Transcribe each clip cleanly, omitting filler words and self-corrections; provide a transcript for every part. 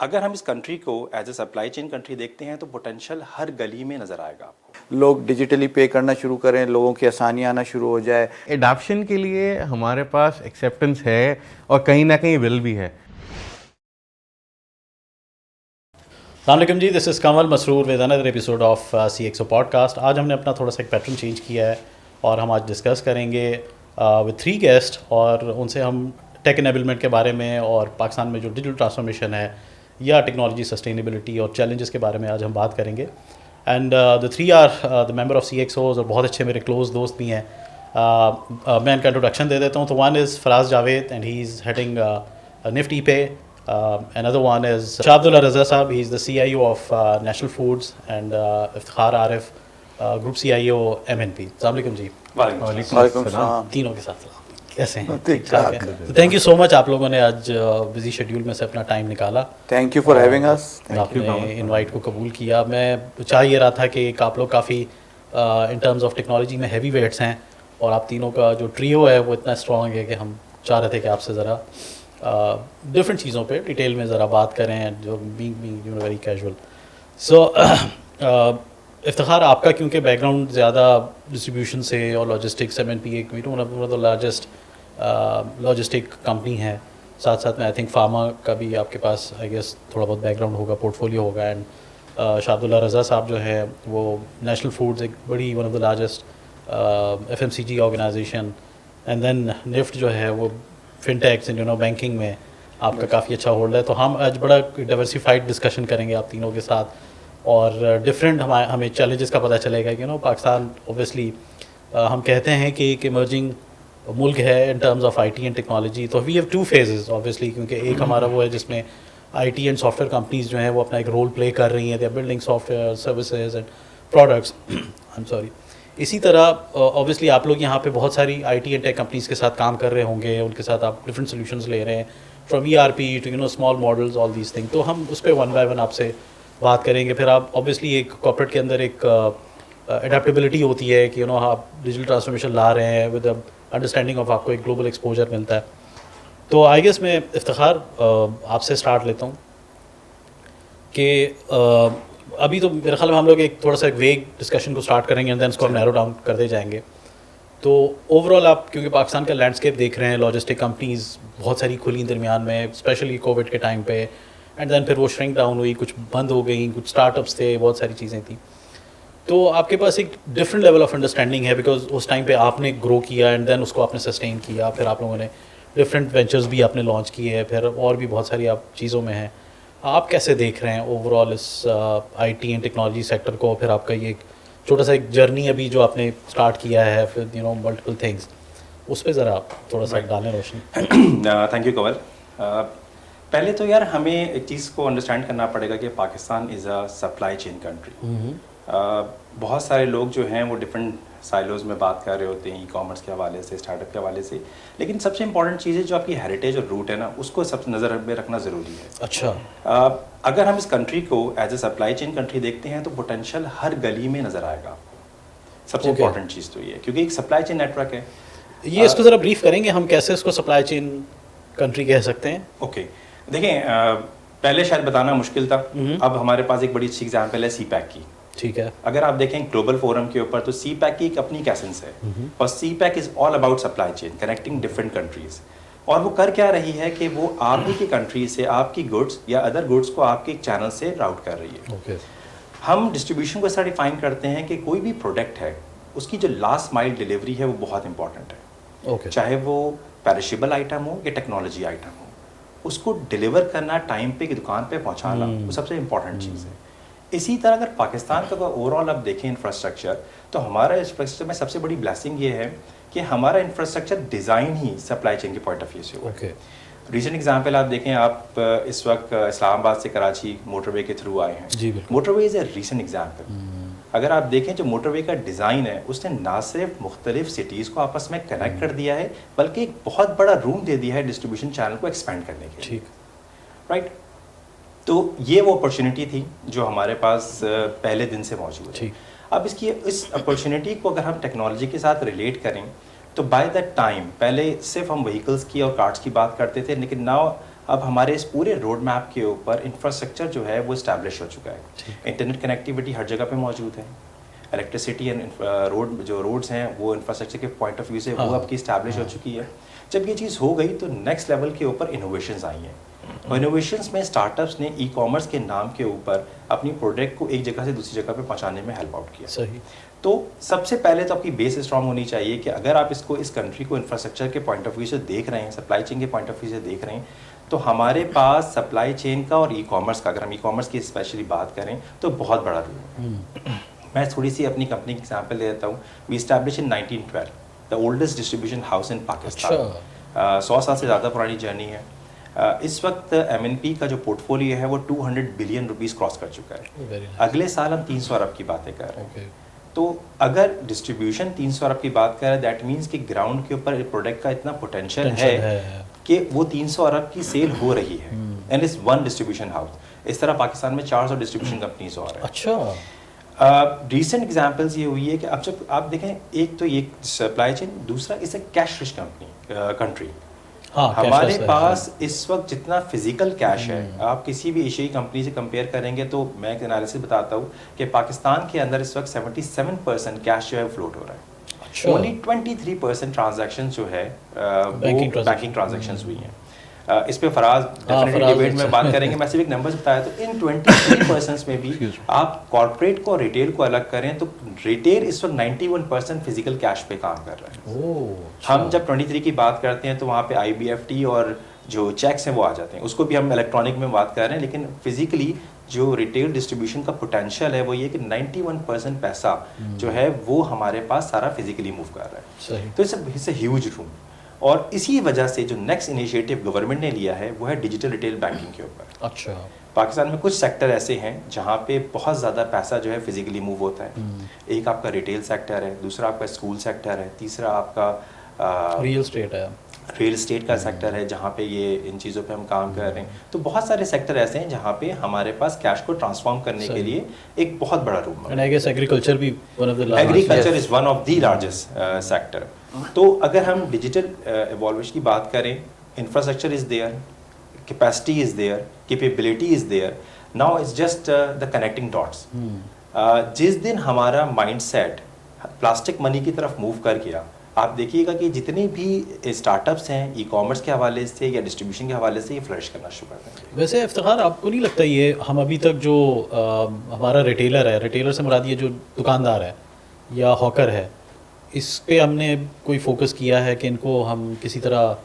अगर हम इस कंट्री को as a supply chain country देखते हैं तो पोटेंशियल हर गली में नज़र आएगा आपको। लोग डिजिटली पे करना शुरू करें, लोगों की आसानियाँ आना शुरू हो जाए। एडाप्शन के लिए हमारे पास एक्सेप्टेंस है और कहीं ना कहीं विल भी है। अस्सलाम जी, this is Kamal Masroor with another episode of CXO podcast. आज हमने अपना थोड़ा सा एक पैटर्न चेंज किया है और हम आज डिस्कस करेंगे विद 3 गेस्ट और उनसे हम टेक एनेबलमेंट के बारे में और पाकिस्तान में जो डिजिटल ट्रांसफॉर्मेशन है या टेक्नोलॉजी सस्टेनेबिलिटी और चैलेंजेस के बारे में आज हम बात करेंगे। And the 3 are the member of CXOs और बहुत अच्छे मेरे क्लोज दोस्त भी हैं। मैं इनका इंट्रोडक्शन दे देता हूँ। तो one is Faraz Javed and he is heading Nifty पे। Another one is Shahidullah Raza Saab. He's the CIO of National Foods and Iftikhar Arif, Group CIO MNP. Assalamu alaikum जी। वालेकुम सलाम। तीनों के साथ सलाम। कैसे हैं? ठीक ठाक है। तो थैंक यू सो मच, आप लोगों ने आज बिजी शेड्यूल में से अपना टाइम निकाला। Thank you for having us. आपने इनवाइट को कबूल किया। मैं चाह ये रहा था कि आप लोग काफ़ी इन टर्म्स ऑफ टेक्नोलॉजी में हैवी वेट्स हैं और आप तीनों का जो ट्रियो है वो इतना स्ट्रॉन्ग है कि हम चाह रहे थे कि आपसे ज़रा डिफरेंट चीज़ों पे डिटेल में ज़रा बात करें, जो बीइंग वेरी कैजुअल। सो इफ्तिखार, आपका क्योंकि बैकग्राउंड ज़्यादा डिस्ट्रीब्यूशन से और लॉजिस्टिक्स, MNP एक one of the largest logistic company है। साथ साथ में आई थिंक फार्मा का भी आपके पास आई गेस थोड़ा बहुत बैकग्राउंड होगा, पोर्टफोलियो होगा। एंड शाहदुल्ला रज़ा साहब जो है वो नेशनल फूड्स, एक बड़ी one of the largest FMCG organisation. And then निफ्ट जो है वो फिनटेक्स एंड बैंकिंग में आपका काफ़ी अच्छा होल्ड है। तो हम आज बड़ा डाइवर्सिफाइड डिस्कशन करेंगे आप तीनों के साथ और डिफरेंट हमें चैलेंजेस का पता चलेगा कि पाकिस्तान ऑब्वियसली हम कहते हैं कि एक इमर्जिंग मुल्क है in terms of IT and technology. तो वी हैव 2 फेजेस ऑब्वियसली, क्योंकि एक हमारा वो है जिसमें IT एंड सॉफ्टवेयर कंपनीज जो हैं वो अपना एक रोल प्ले कर रही हैं, they are building software services and products. I am sorry. इसी तरह ऑब्वियसली आप लोग यहाँ पे बहुत सारी IT एंड टेक कंपनीज़ के साथ काम कर रहे होंगे, उनके साथ आप डिफरेंट सॉल्यूशंस ले रहे हैं, from ERP to small models, all these thing. तो हम उस पर वन बाय वन आपसे बात करेंगे। फिर आप ऑब्वियसली एक कॉर्पोरेट के अंदर एक एडेप्टेबिलिटी होती है कि आप डिजिटल ट्रांसफॉर्मेशन ला रहे हैं विद अंडरस्टैंडिंग ऑफ, आपको एक ग्लोबल एक्सपोजर मिलता है। तो आई गेस मैं इफ्तिखार आपसे स्टार्ट लेता हूँ कि अभी तो मेरे ख्याल में हम लोग एक थोड़ा सा एक वेग डिस्कशन को स्टार्ट करेंगे एंड देन इसको हम नैरो डाउन करते जाएंगे। तो ओवरऑल आप क्योंकि पाकिस्तान का लैंडस्केप देख रहे हैं, लॉजिस्टिक कंपनीज़ बहुत सारी खुली दरमियान में, स्पेशली कोविड के टाइम पे, एंड देन फिर वो श्रिंक डाउन हुई, कुछ बंद हो गई, कुछ स्टार्टअप्स थे, बहुत सारी चीज़ें थी। तो आपके पास एक डिफरेंट लेवल ऑफ अंडरस्टैंडिंग है बिकॉज उस टाइम पे आपने ग्रो किया एंड देन उसको आपने सस्टेन किया, फिर आप लोगों ने डिफरेंट वेंचर्स भी आपने लॉन्च किए हैं, फिर और भी बहुत सारी आप चीज़ों में हैं। आप कैसे देख रहे हैं ओवरऑल इस IT एंड टेक्नोलॉजी सेक्टर को? फिर आपका ये एक छोटा सा एक जर्नी अभी जो आपने स्टार्ट किया है, फिर मल्टीपल थिंग्स, उस पर ज़रा आप थोड़ा सा डालें रोशनी। थैंक यू कमल। पहले तो यार हमें एक चीज़ को अंडरस्टैंड करना पड़ेगा कि Pakistan is a supply chain country. बहुत सारे लोग जो हैं वो डिफरेंट साइलोज़ में बात कर रहे होते हैं, ई-कॉमर्स के हवाले से, स्टार्टअप के हवाले से, लेकिन सबसे इंपॉर्टेंट चीज़ है जो आपकी हेरिटेज और रूट है ना, उसको सबसे नज़र में रखना ज़रूरी है। अच्छा। अगर हम इस कंट्री को as a supply chain country देखते हैं तो पोटेंशियल हर गली में नज़र आएगा आपको। सबसे इंपॉर्टेंट चीज़ तो ये है क्योंकि एक सप्लाई चेन नेटवर्क है। ये इसको ज़रा ब्रीफ करेंगे हम कैसे इसको सप्लाई चेन कंट्री कह सकते हैं? ओके, देखें, पहले शायद बताना मुश्किल था, अब हमारे पास एक बड़ी अच्छी एग्जाम्पल है CPEC की। ठीक है। अगर आप देखें ग्लोबल फोरम के ऊपर तो CPEC की एक अपनी एसेंस है और CPEC is all about supply chain, connecting different countries. और वो कर क्या रही है कि वो आप ही की कंट्री से आपकी गुड्स या अदर गुड्स को आपके चैनल से राउट कर रही है। ओके। हम डिस्ट्रीब्यूशन को ऐसा डिफाइन करते हैं कि कोई भी प्रोडक्ट है उसकी जो लास्ट माइल डिलीवरी है वो बहुत इंपॉर्टेंट है। ओके। चाहे वो पेरिशेबल आइटम हो या टेक्नोलॉजी आइटम हो, उसको डिलीवर करना, टाइम पे दुकान पे पहुंचाना, वो सबसे इंपॉर्टेंट चीज़ है। इसी तरह अगर पाकिस्तान का ओवरऑल आप देखें इंफ्रास्ट्रक्चर, तो हमारा इंफ्रास्ट्रक्चर में सबसे बड़ी ब्लेसिंग ये है कि हमारा इंफ्रास्ट्रक्चर डिज़ाइन ही सप्लाई चेन के पॉइंट ऑफ व्यू से हुआ है। रीसेंट एग्जांपल आप देखें, आप इस वक्त इस्लामाबाद से कराची मोटरवे के थ्रू आए हैं। जी बिल्कुल। Motorway is a recent example. अगर आप देखें जो मोटरवे का डिज़ाइन है उसने ना सिर्फ मुख्तलिफ सिटीज़ को आपस में कनेक्ट कर दिया है बल्कि एक बहुत बड़ा रूम दे दिया है डिस्ट्रीब्यूशन चैनल को एक्सपेंड करने के लिए। ठीक, राइट। तो ये वो अपॉर्चुनिटी थी जो हमारे पास पहले दिन से मौजूद है। अब इस अपॉर्चुनिटी को अगर हम टेक्नोलॉजी के साथ रिलेट करें तो बाय दैट टाइम पहले सिर्फ हम व्हीकल्स की और कार्ड्स की बात करते थे, लेकिन नाउ अब हमारे इस पूरे रोड मैप के ऊपर इंफ्रास्ट्रक्चर जो है वो इस्टेब्लिश हो चुका है। इंटरनेट कनेक्टिविटी हर जगह पे मौजूद है, इलेक्ट्रिसिटी एंड रोड जो रोड्स हैं वो इंफ्रास्ट्रक्चर के पॉइंट ऑफ व्यू से वो आपकी इस्टेब्लिश हो चुकी है। जब ये चीज़ हो गई तो नेक्स्ट लेवल के ऊपर इनोवेशंस आई हैं, और इनोवेशंस में स्टार्टअप्स ने ई कॉमर्स के नाम के ऊपर अपनी प्रोडक्ट को एक जगह से दूसरी जगह पे पहुंचाने में हेल्प आउट किया। सही। तो सबसे पहले तो आपकी बेस स्ट्रांग होनी चाहिए कि अगर आप इसको इस कंट्री को इंफ्रास्ट्रक्चर के पॉइंट ऑफ व्यू से देख रहे हैं, सप्लाई चेन के पॉइंट ऑफ व्यू से देख रहे हैं, तो हमारे पास सप्लाई चेन का और ई कॉमर्स का, अगर हम ई कॉमर्स की स्पेशली बात करें तो बहुत बड़ा रोल है। मैं थोड़ी सी अपनी कंपनी की एग्जाम्पल ले देता हूँ। We establish in 1912, the oldest distribution house in Pakistan. 100 साल से ज़्यादा पुरानी जर्नी है। इस वक्त MNP का जो पोर्टफोलियो है वो 200 बिलियन रुपीस क्रॉस कर चुका है। अगले साल हम 300 अरब की बातें कर रहे हैं। तो अगर डिस्ट्रीब्यूशन 300 अरब की बात करें, दैट मीन्स कि ग्राउंड के ऊपर प्रोडक्ट का इतना पोटेंशियल है कि वो 300 अरब की सेल हो रही है, and is one distribution house. इस तरह पाकिस्तान में 400 डिस्ट्रीब्यूशन कंपनीज और है। अच्छा। रिसेंट एग्जांपल्स ये हुई है कि अब जब आप देखें, एक तो ये सप्लाई चेन, दूसरा इस कैश रिच कंट्री। हाँ, हमारे पास इस वक्त जितना फिजिकल कैश है, आप किसी भी एशियाई कंपनी से कंपेयर करेंगे तो मैं एक एनालिसिस बताता हूँ कि पाकिस्तान के अंदर इस वक्त 77% कैश जो है फ्लोट हो रहा है। अच्छा। ओनली 23% ट्रांजैक्शन जो है बैंकिंग ट्रांजैक्शंस हुई हैं। इस पे फराज डेफिनेटली डिबेट में बात करेंगे। मैं सिर्फ एक नंबर बताया तो इन 23% में भी आप कॉर्पोरेट को रिटेल को अलग करें तो रिटेल इस वक्त 91% फिजिकल कैश पे काम कर रहा है। हम जब 23 की बात करते हैं तो वहाँ पे IBFT और जो चेक्स हैं वो आ जाते हैं, उसको भी हम इलेक्ट्रॉनिक में बात कर रहे हैं, लेकिन फिजिकली जो रिटेल डिस्ट्रीब्यूशन का पोटेंशियल है वो ये कि 91% पैसा जो है वो हमारे पास सारा फिजिकली मूव कर रहा है। तो इट्स अ ह्यूज रूम। और इसी वजह से जो नेक्स्ट इनिशिएटिव गवर्नमेंट ने लिया है वो है डिजिटल रिटेल बैंकिंग के ऊपर। अच्छा। पाकिस्तान में कुछ सेक्टर ऐसे हैं जहाँ पे बहुत ज़्यादा पैसा जो है फिजिकली मूव होता है। एक आपका रिटेल सेक्टर है, दूसरा आपका स्कूल सेक्टर है, तीसरा आपका रियल एस्टेट का सेक्टर है जहाँ पे ये इन चीज़ों पे हम काम कर रहे हैं। तो बहुत सारे सेक्टर ऐसे हैं जहाँ पे हमारे पास कैश को ट्रांसफॉर्म करने के लिए एक बहुत बड़ा रूम है। एग्रीकल्चर भी agriculture is one of the largest sector. तो अगर हम डिजिटल इवॉल्यूशन की बात करें, infrastructure is there, capacity is there, capability is there, now it's just the connecting dots. जिस दिन हमारा माइंडसेट प्लास्टिक मनी की तरफ मूव कर गया, आप देखिएगा कि जितने भी स्टार्टअप्स हैं ई कॉमर्स के हवाले से या डिस्ट्रीब्यूशन के हवाले से ये फ्लरिश करना शुरू कर देंगे। वैसे इफ्तिखार, आपको नहीं लगता ये हम अभी तक जो हमारा रिटेलर है, रिटेलर से मुराद ये जो दुकानदार है या हॉकर है, इस पे हमने कोई फोकस किया है कि इनको हम किसी तरह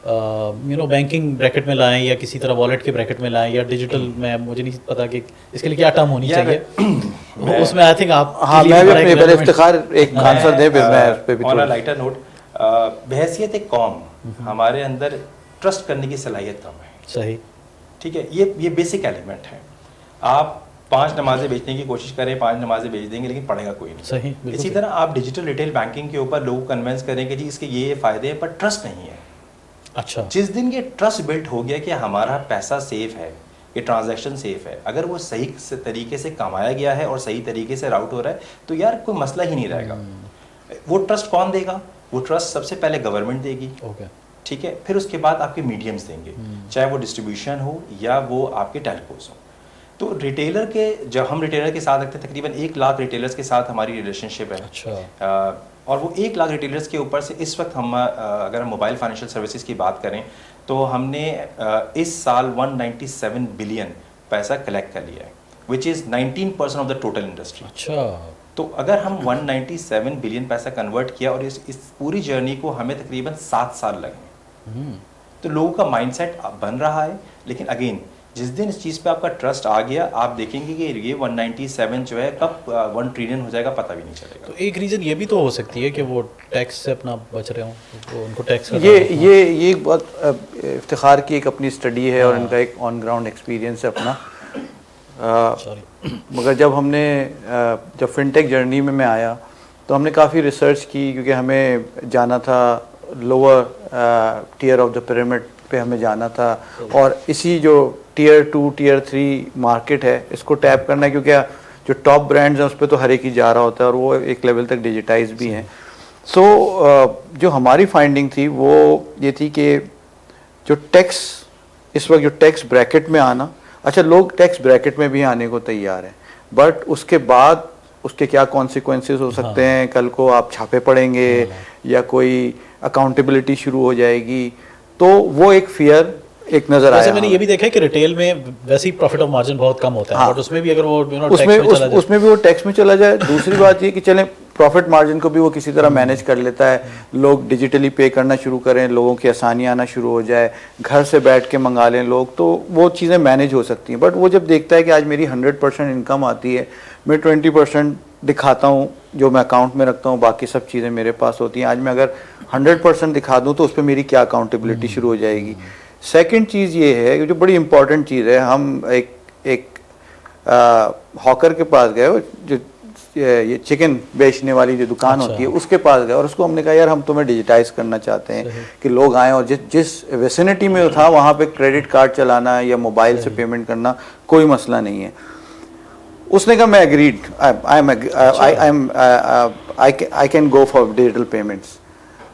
बैंकिंग ब्रैकेट में लाएं या किसी तरह वॉलेट के ब्रैकेट में लाएं या डिजिटल में, मुझे नहीं पता कि इसके लिए क्या टर्म होनी चाहिए उसमें। आई थिंक आप मैं भी अपने पहले इफ्तिखार एक आंसर दे, फिर मैं उस पे भी ऑन अ लाइटर नोट, बहैसियत एक कौम हमारे अंदर ट्रस्ट करने की सलाहियत कम है। सही, ठीक है, ये बेसिक एलिमेंट है। आप 5 नमाजें बेचने की कोशिश करें, 5 नमाजें बेच देंगे लेकिन पढ़ेगा कोई नहीं। सही। इसी तरह आप डिजिटल रिटेल बैंकिंग के ऊपर लोगों को कन्विंस करें कि जी इसके ये फ़ायदे हैं, पर ट्रस्ट नहीं है। अच्छा। जिस दिन ये ट्रस्ट बिल्ड हो गया कि हमारा पैसा सेफ है, ये ट्रांजैक्शन सेफ है, अगर वो सही तरीके से कमाया गया है और सही तरीके से राउट हो रहा है, तो यार कोई मसला ही नहीं रहेगा। वो ट्रस्ट कौन देगा? वो ट्रस्ट सबसे पहले गवर्नमेंट देगी। ठीक है, फिर उसके बाद आपके मीडियम्स देंगे, चाहे वो डिस्ट्रीब्यूशन हो या वो आपके टेलीकोस हो। तो रिटेलर के, जब हम रिटेलर के साथ रखते हैं, तकरीबन 1 लाख रिटेलर्स के साथ हमारी रिलेशनशिप है। अच्छा। और वो 1 लाख रिटेलर्स के ऊपर से इस वक्त हम अगर हम मोबाइल फाइनेंशियल सर्विसेज की बात करें तो हमने इस साल 197 बिलियन पैसा कलेक्ट कर लिया है, which is 19% of the total industry. अच्छा। तो अगर हम 197 बिलियन पैसा कन्वर्ट किया और इस पूरी जर्नी को हमें तकरीबन 7 साल लगे, तो लोगों का माइंडसेट बन रहा है। लेकिन अगेन, जिस दिन इस चीज़ पे आपका ट्रस्ट आ गया, आप देखेंगे कि ये 197 जो है कब 1 ट्रिलियन हो जाएगा पता भी नहीं चलेगा। तो एक रीज़न ये भी तो हो सकती है कि वो टैक्स से अपना बच रहे हों, तो उनको टैक्स ये एक बहुत इफ्तिखार की एक अपनी स्टडी है और इनका एक ऑन ग्राउंड एक्सपीरियंस है अपना। मगर जब फिनटेक जर्नी में मैं आया तो हमने काफ़ी रिसर्च की, क्योंकि हमें जाना था lower tier of the pyramid पे हमें जाना था, और इसी जो टियर 2 टियर 3 मार्केट है इसको टैप करना है, क्योंकि जो टॉप ब्रांड्स हैं उस पर तो हर एक ही जा रहा होता है और वो एक लेवल तक डिजिटाइज भी हैं। सो जो हमारी फाइंडिंग थी वो ये थी कि जो टैक्स इस वक्त जो टैक्स ब्रैकेट में आना, अच्छा लोग टैक्स ब्रैकेट में भी आने को तैयार हैं, बट उसके बाद उसके क्या कॉन्सिक्वेंसेस हो सकते हैं, कल को आप छापे पड़ेंगे या कोई अकाउंटेबिलिटी शुरू हो जाएगी, तो वो एक फियर एक नजर आया। वैसे मैंने ये भी देखा है कि रिटेल में वैसे ही प्रॉफिट ऑफ मार्जिन बहुत कम होता है, हाँ। बट उसमें भी अगर वो उसमें भी वो टैक्स में चला जाए। दूसरी बात ये कि चलें प्रॉफिट मार्जिन को भी वो किसी तरह मैनेज कर लेता है, लोग डिजिटली पे करना शुरू करें, लोगों की आसानियाँ आना शुरू हो जाए, घर से बैठ के मंगा लें लोग, तो वो चीज़ें मैनेज हो सकती हैं। बट वो जब देखता है कि आज मेरी 100% इनकम आती है, मैं 20% दिखाता हूँ जो मैं अकाउंट में रखता हूँ, बाकी सब चीज़ें मेरे पास होती हैं, आज मैं अगर 100% दिखा दूँ तो उस पर मेरी क्या अकाउंटेबिलिटी शुरू हो जाएगी। सेकंड चीज़ ये है जो बड़ी इंपॉर्टेंट चीज़ है, हम एक हॉकर के पास गए, जो ये चिकन बेचने वाली जो दुकान होती है उसके पास गए, और उसको हमने कहा यार हम तुम्हें डिजिटाइज करना चाहते हैं कि लोग आएँ और जिस विसिनिटी में था वहाँ पे क्रेडिट कार्ड चलाना या मोबाइल से पेमेंट करना कोई मसला नहीं है। उसने कहा मैं agreed, I can go for digital payments.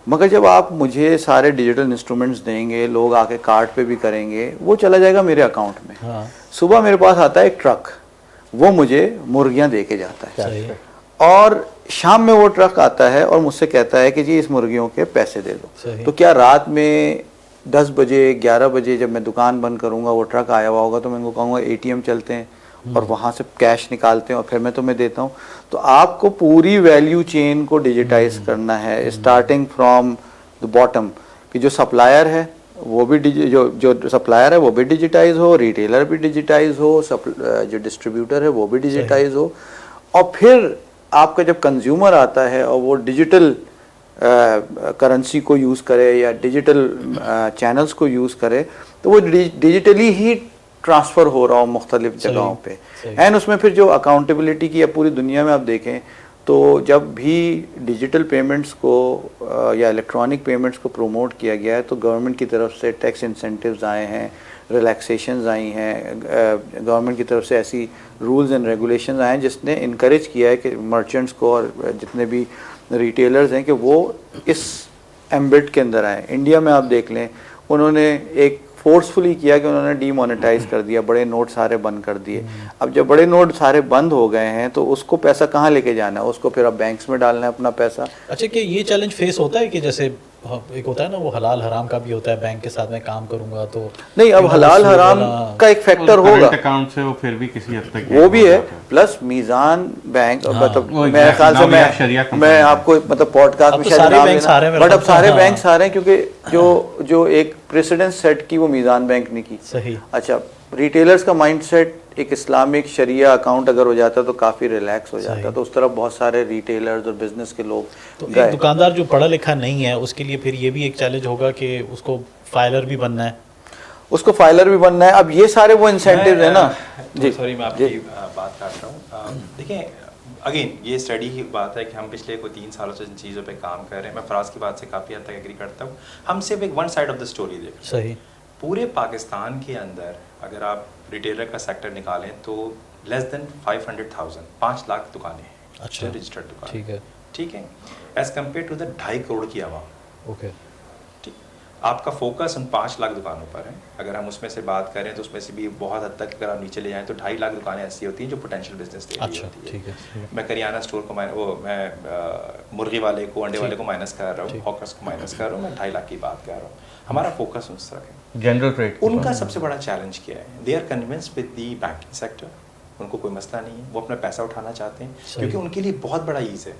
मगर जब आप मुझे सारे डिजिटल इंस्ट्रूमेंट्स देंगे, लोग आके कार्ड पे भी करेंगे, वो चला जाएगा मेरे अकाउंट में। हाँ। सुबह मेरे पास आता है एक ट्रक, वो मुझे मुर्गियां दे के जाता है, सही। और शाम में वो ट्रक आता है और मुझसे कहता है कि जी इस मुर्गियों के पैसे दे दो। तो क्या रात में 10 बजे 11 बजे जब मैं दुकान बंद करूंगा वो ट्रक आया हुआ होगा तो मैं उनको कहूँगा ATM चलते हैं और वहाँ से कैश निकालते हैं और फिर मैं तुम्हें देता हूँ। तो आपको पूरी वैल्यू चेन को डिजिटाइज करना है, स्टार्टिंग फ्रॉम द बॉटम, कि जो सप्लायर है वो भी जो सप्लायर है वो भी डिजिटाइज हो, रिटेलर भी डिजिटाइज हो, जो डिस्ट्रीब्यूटर है वो भी डिजिटाइज हो, और फिर आपका जब कंज्यूमर आता है और वो डिजिटल करेंसी को यूज़ करे या डिजिटल चैनल्स को यूज़ करे, तो वो डिजिटली ही ट्रांसफ़र हो रहा हो मुख्तलिफ जगहों पे। एंड उसमें फिर जो अकाउंटेबिलिटी की, या पूरी दुनिया में आप देखें तो जब भी डिजिटल पेमेंट्स को या इलेक्ट्रॉनिक पेमेंट्स को प्रमोट किया गया है तो गवर्नमेंट की तरफ से टैक्स इंसेंटिव्स आए हैं, रिलैक्सेशंस आई हैं, गवर्नमेंट की तरफ से ऐसी रूल्स एंड रेगुलेशंस आए हैं जिसने इनकरेज किया है कि मर्चेंट्स को और जितने भी रिटेलर्स हैं कि वो इस एम्बिट के अंदर आए। इंडिया में आप देख लें, उन्होंने एक फोर्सफुली किया कि उन्होंने डीमोनेटाइज कर दिया, बड़े नोट सारे बंद कर दिए। अब जब बड़े नोट सारे बंद हो गए हैं तो उसको पैसा कहाँ लेके जाना है, उसको फिर अब बैंक्स में डालना है अपना पैसा। अच्छा, कि ये चैलेंज फेस होता है कि जैसे एक होता है ना वो हलाल हराम का भी होता है, बैंक के साथ में काम करूंगा तो नहीं, अब हलाल हराम का एक फैक्टर होगा, अकाउंट से वो फिर भी किसी हद तक वो भी है, प्लस मीज़ान बैंक, मतलब मेरे ख्याल से मैं आपको मतलब पॉडकास्ट में शायद नाम लेना, बट अब सारे बैंक आ रहे हैं क्योंकि जो एक प्रेसिडेंस सेट की वो मीज़ान बैंक ने की। सही। अच्छा, रिटेलर्स का माइंडसेट एक इस्लामिक शरिया अकाउंट अगर हो जाता तो काफ़ी रिलैक्स हो जाता, तो उस तरफ बहुत सारे रिटेलर्स और बिजनेस के लोग तो एक दुकानदार जो पढ़ा लिखा नहीं है उसके लिए फिर ये भी एक चैलेंज होगा कि उसको फाइलर भी बनना है, उसको फाइलर भी बनना है। अब ये सारे वो इंसेंटिव है ना जी। सॉरी मैं आपकी बात काट रहा हूँ। देखिए अगेन ये स्टडी की बात है कि हम पिछले कोई 3 सालों से इन चीज़ों पे काम कर रहे हैं। मैं फराज की बात से काफ़ी हद तक एग्री करता हूँ। हम सिर्फ एक one side of the story देख रहे हैं। सही। पूरे पाकिस्तान के अंदर अगर आप रिटेलर का सेक्टर निकालें तो लेस देन 500,000 5 लाख दुकानें हैं। अच्छा, रजिस्टर्ड दुकान। ठीक है as compare to the 2.5 crore की आवाम। ओके। ठीक, आपका फोकस उन 5 लाख दुकानों पर है। अगर हम उसमें से बात करें तो उसमें से भी बहुत हद तक अगर आप नीचे ले जाएं तो 2.5 लाख दुकानें ऐसी होती हैं जो पोटेंशियल बिजनेस दे रही होती है। ठीक है। मैं करियाना स्टोर को मैं मुर्गी वाले को, अंडे वाले को माइनस कर रहा हूँ, हॉकर्स को माइनस कर रहा हूँ, मैं 2.5 लाख की बात कर रहा हूँ। हमारा फोकस उस तरह है। जनरल ट्रेड उनका सबसे बड़ा चैलेंज क्या है? They are convinced with the banking sector, उनको कोई मसला नहीं है, वो अपना पैसा उठाना चाहते हैं क्योंकि उनके लिए बहुत बड़ा ईज है।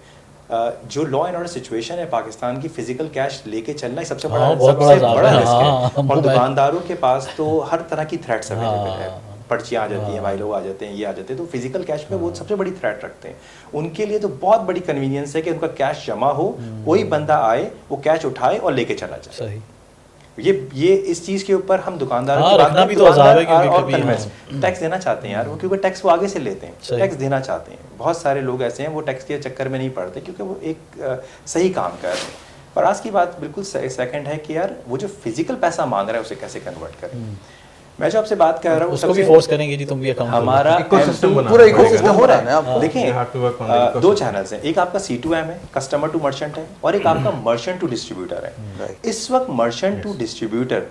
जो लॉ एंड ऑर्डर सिचुएशन है पाकिस्तान की, फिजिकल कैश लेके चलना ही सबसे बड़ा रिस्क है। और दुकानदारों के पास तो हर तरह की थ्रेट्स अवेलेबल है, पर्चियाँ आ जाती हैं, भाई लोग आ जाते हैं, ये आ जाते हैं, तो फिजिकल कैश में वो सबसे बड़ी थ्रेट रखते हैं। उनके लिए तो बहुत बड़ी कन्वीनियंस है कि उनका कैश जमा हो, कोई बंदा आए वो कैश उठाए और लेके चला जाए। सही। ये इस चीज के ऊपर हम दुकानदारों की बात भी तो अज़ाब है क्योंकि टैक्स देना चाहते हैं यार वो, क्योंकि टैक्स वो आगे से लेते हैं, टैक्स देना चाहते हैं। बहुत सारे लोग ऐसे हैं वो टैक्स के चक्कर में नहीं पड़ते क्योंकि वो एक सही काम कर रहे हैं। पर आज की बात बिल्कुल सेकंड है कि यार वो जो फिजिकल पैसा मांग रहा है उसे कैसे कन्वर्ट करें। मैं जो आपसे बात कर रहा हूँ उसको भी फोर्स करेंगे जी, तुम भी अकाउंट, हमारा इकोसिस्टम पूरा इकोसिस्टम हो रहा है ना। आप देखें 2 चैनल्स हैं, एक आपका C2M है, कस्टमर टू मर्चेंट है, और एक आपका मर्चेंट टू डिस्ट्रीब्यूटर है। इस वक्त मर्चेंट टू डिस्ट्रीब्यूटर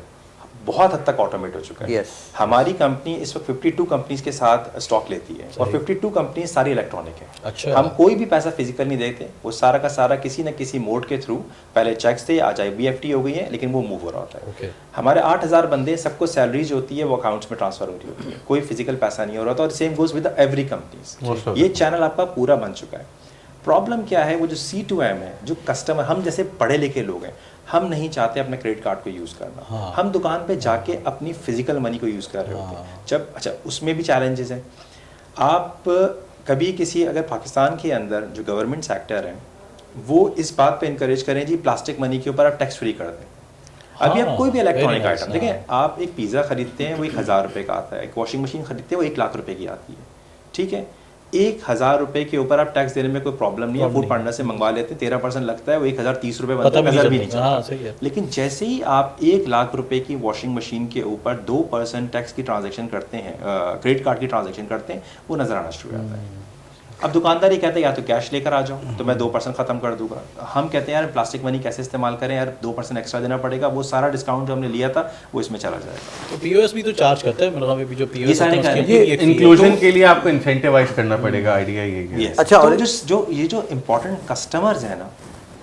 बहुत हद तक ऑटोमेट हो चुका है। Yes. हमारी कंपनी इस वक्त 52 कंपनीज के साथ स्टॉक लेती है और 52 कंपनीज सारी इलेक्ट्रॉनिक है। अच्छा। हम कोई भी पैसा फिजिकल नहीं देते, वो सारा का सारा किसी न किसी मोड के थ्रू, पहले चेक्स थे, आज IBFT हो गई है, लेकिन वो मूव हो रहा होता है। Okay. हमारे 8000 बंदे, सबको सैलरीज होती है, वो अकाउंट्स में ट्रांसफर हो रही होती है, कोई फिजिकल पैसा नहीं हो रहा था। और same goes with every companies. ये चैनल आपका पूरा बन चुका है। प्रॉब्लम क्या है, वो जो C2M है, जो कस्टमर, हम जैसे पढ़े लिखे लोग हैं, हम नहीं चाहते अपने क्रेडिट कार्ड को यूज़ करना। हाँ। हम दुकान पे जाके अपनी फिजिकल मनी को यूज़ कर रहे होते हैं। जब अच्छा, उसमें भी चैलेंजेस हैं। आप कभी किसी, अगर पाकिस्तान के अंदर जो गवर्नमेंट सेक्टर है वो इस बात पे इंकरेज करें जी प्लास्टिक मनी के ऊपर आप टैक्स फ्री कर दें। अभी आप कोई भी इलेक्ट्रॉनिक आइटम देखें, आप एक पिज़्ज़ा खरीदते हैं वो 1000 रुपये का आता है, एक वॉशिंग मशीन खरीदते हैं वो 1 लाख रुपए की आती है, ठीक है। 1000 रुपए के ऊपर आप टैक्स देने में कोई प्रॉब्लम नहीं है, फूड पार्टनर से मंगवा लेते हैं, 13% लगता है, वो 1030 रुपये बनता है, नजर भी नहीं चलता। लेकिन जैसे ही आप 1 लाख रुपए की वॉशिंग मशीन के ऊपर 2% टैक्स की ट्रांजैक्शन करते हैं, क्रेडिट कार्ड की ट्रांजैक्शन करते हैं, वो नजर आना शुरू हो जाता है। अब दुकानदार ये कहते हैं या तो कैश लेकर आ जाओ तो मैं 2% ख़त्म कर दूंगा। हम कहते हैं यार प्लास्टिक मनी कैसे इस्तेमाल करें यार, 2% एक्स्ट्रा देना पड़ेगा, वो सारा डिस्काउंट जो हमने लिया था वो इसमें चला जाएगा। तो POS भी तो चार्ज करता है, मतलब अभी जो POS ये सारे है, ये इंक्लूजन के लिए आपको इंसेंटिवाइज करना पड़ेगा, आइडिया ये है। Yes. अच्छा, तो और जो ये जो इम्पोर्टेंट कस्टमर्स हैं ना,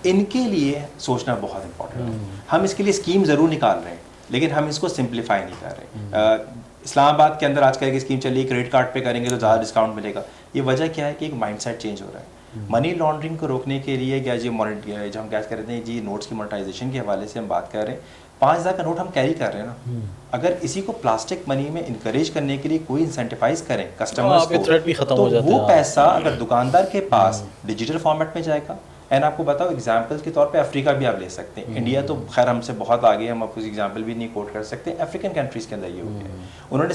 इनके लिए सोचना बहुत इम्पोर्टेंट है। हम इसके लिए स्कीम ज़रूर निकाल रहे हैं, लेकिन हम इसको सिंप्लीफाई नहीं कर रहे। इस्लामाबाद के अंदर आजकल एक स्कीम चली, क्रेडिट कार्ड पे करेंगे तो ज़्यादा डिस्काउंट मिलेगा। ये वजह क्या है कि एक माइंडसेट चेंज हो रहा है। मनी लॉन्ड्रिंग को रोकने के लिए या जो हम क्या कह रहे हैं जी, नोट्स की मोनेटाइजेशन के हवाले से हम बात कर रहे हैं, 5000 का नोट हम कैरी कर रहे हैं ना, अगर इसी को प्लास्टिक मनी में इंकरेज करने के लिए कोई इंसेंटिवाइज करें कस्टमर्स को, थ्रेट भी खत्म तो हो जाता वो है। पैसा अगर दुकानदार के पास डिजिटल फॉर्मेट में जाएगा। एंड आपको बताओ एग्जाम्पल के तौर पे अफ्रीका भी आप ले सकते हैं। इंडिया तो खैर हमसे बहुत आगे, हम आपको एग्जाम्पल भी नहीं कोट कर सकते। अफ्रीकन कंट्रीज के अंदर ये हो गया, उन्होंने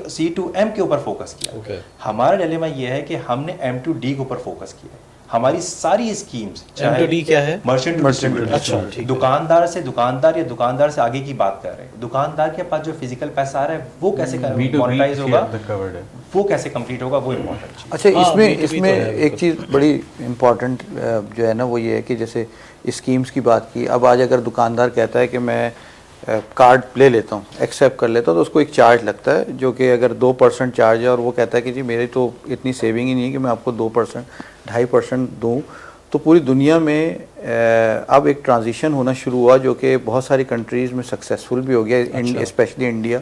C2M के ऊपर फोकस किया। हमारा डिलेमा ये है कि हमने M2D के ऊपर फोकस किया। हमारी सारी स्कीम्स, M2D क्या है? Merchant to distributor. अच्छा, ठीक है। दुकानदार से दुकानदार या दुकानदार से आगे की बात कर रहे हैं। दुकानदार के पास जो फिजिकल पैसा आ रहा है वो कैसे मोनेटाइज होगा, वो कैसे कंप्लीट होगा, वो इम्पोर्टेंट चीज़। अच्छा, हाँ, इसमें B2B इसमें तो है, एक चीज़ बड़ी इम्पॉर्टेंट जो है ना, वो ये है कि जैसे स्कीम्स की बात की, अब आज अगर दुकानदार कहता है कि मैं कार्ड ले लेता हूँ, एक्सेप्ट कर लेता हूँ, तो उसको एक चार्ज लगता है जो कि अगर 2% चार्ज है, और वो कहता है कि जी मेरी तो इतनी सेविंग ही नहीं है कि मैं आपको 2%, 2.5% दूँ। तो पूरी दुनिया में अब एक ट्रांजिशन होना शुरू हुआ जो कि बहुत सारी कंट्रीज़ में सक्सेसफुल भी हो गया, स्पेशली इंडिया,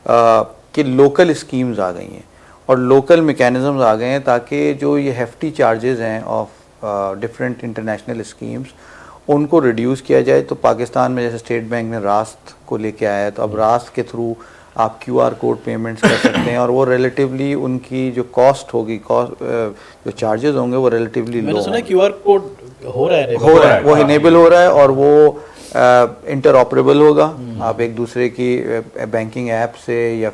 कि लोकल स्कीम्स आ गई हैं और लोकल मैकेनिज़म्स आ गए हैं, ताकि जो ये हेफ्टी चार्जेस हैं ऑफ डिफरेंट इंटरनेशनल स्कीम्स, उनको रिड्यूस किया जाए। तो पाकिस्तान में जैसे स्टेट बैंक ने रास्त को लेके आया है, तो अब रास्त के थ्रू आप QR कोड पेमेंट्स कर सकते हैं, और वो रिलेटिवली उनकी जो कॉस्ट होगी, जो चार्जेस होंगे वो रिलेटिवली लो। मैंने सुना है QR कोड हो रहा है, वो इनेबल हो रहा है, और वो इंटरऑपरेबल होगा। आप एक दूसरे की बैंकिंग ऐप से या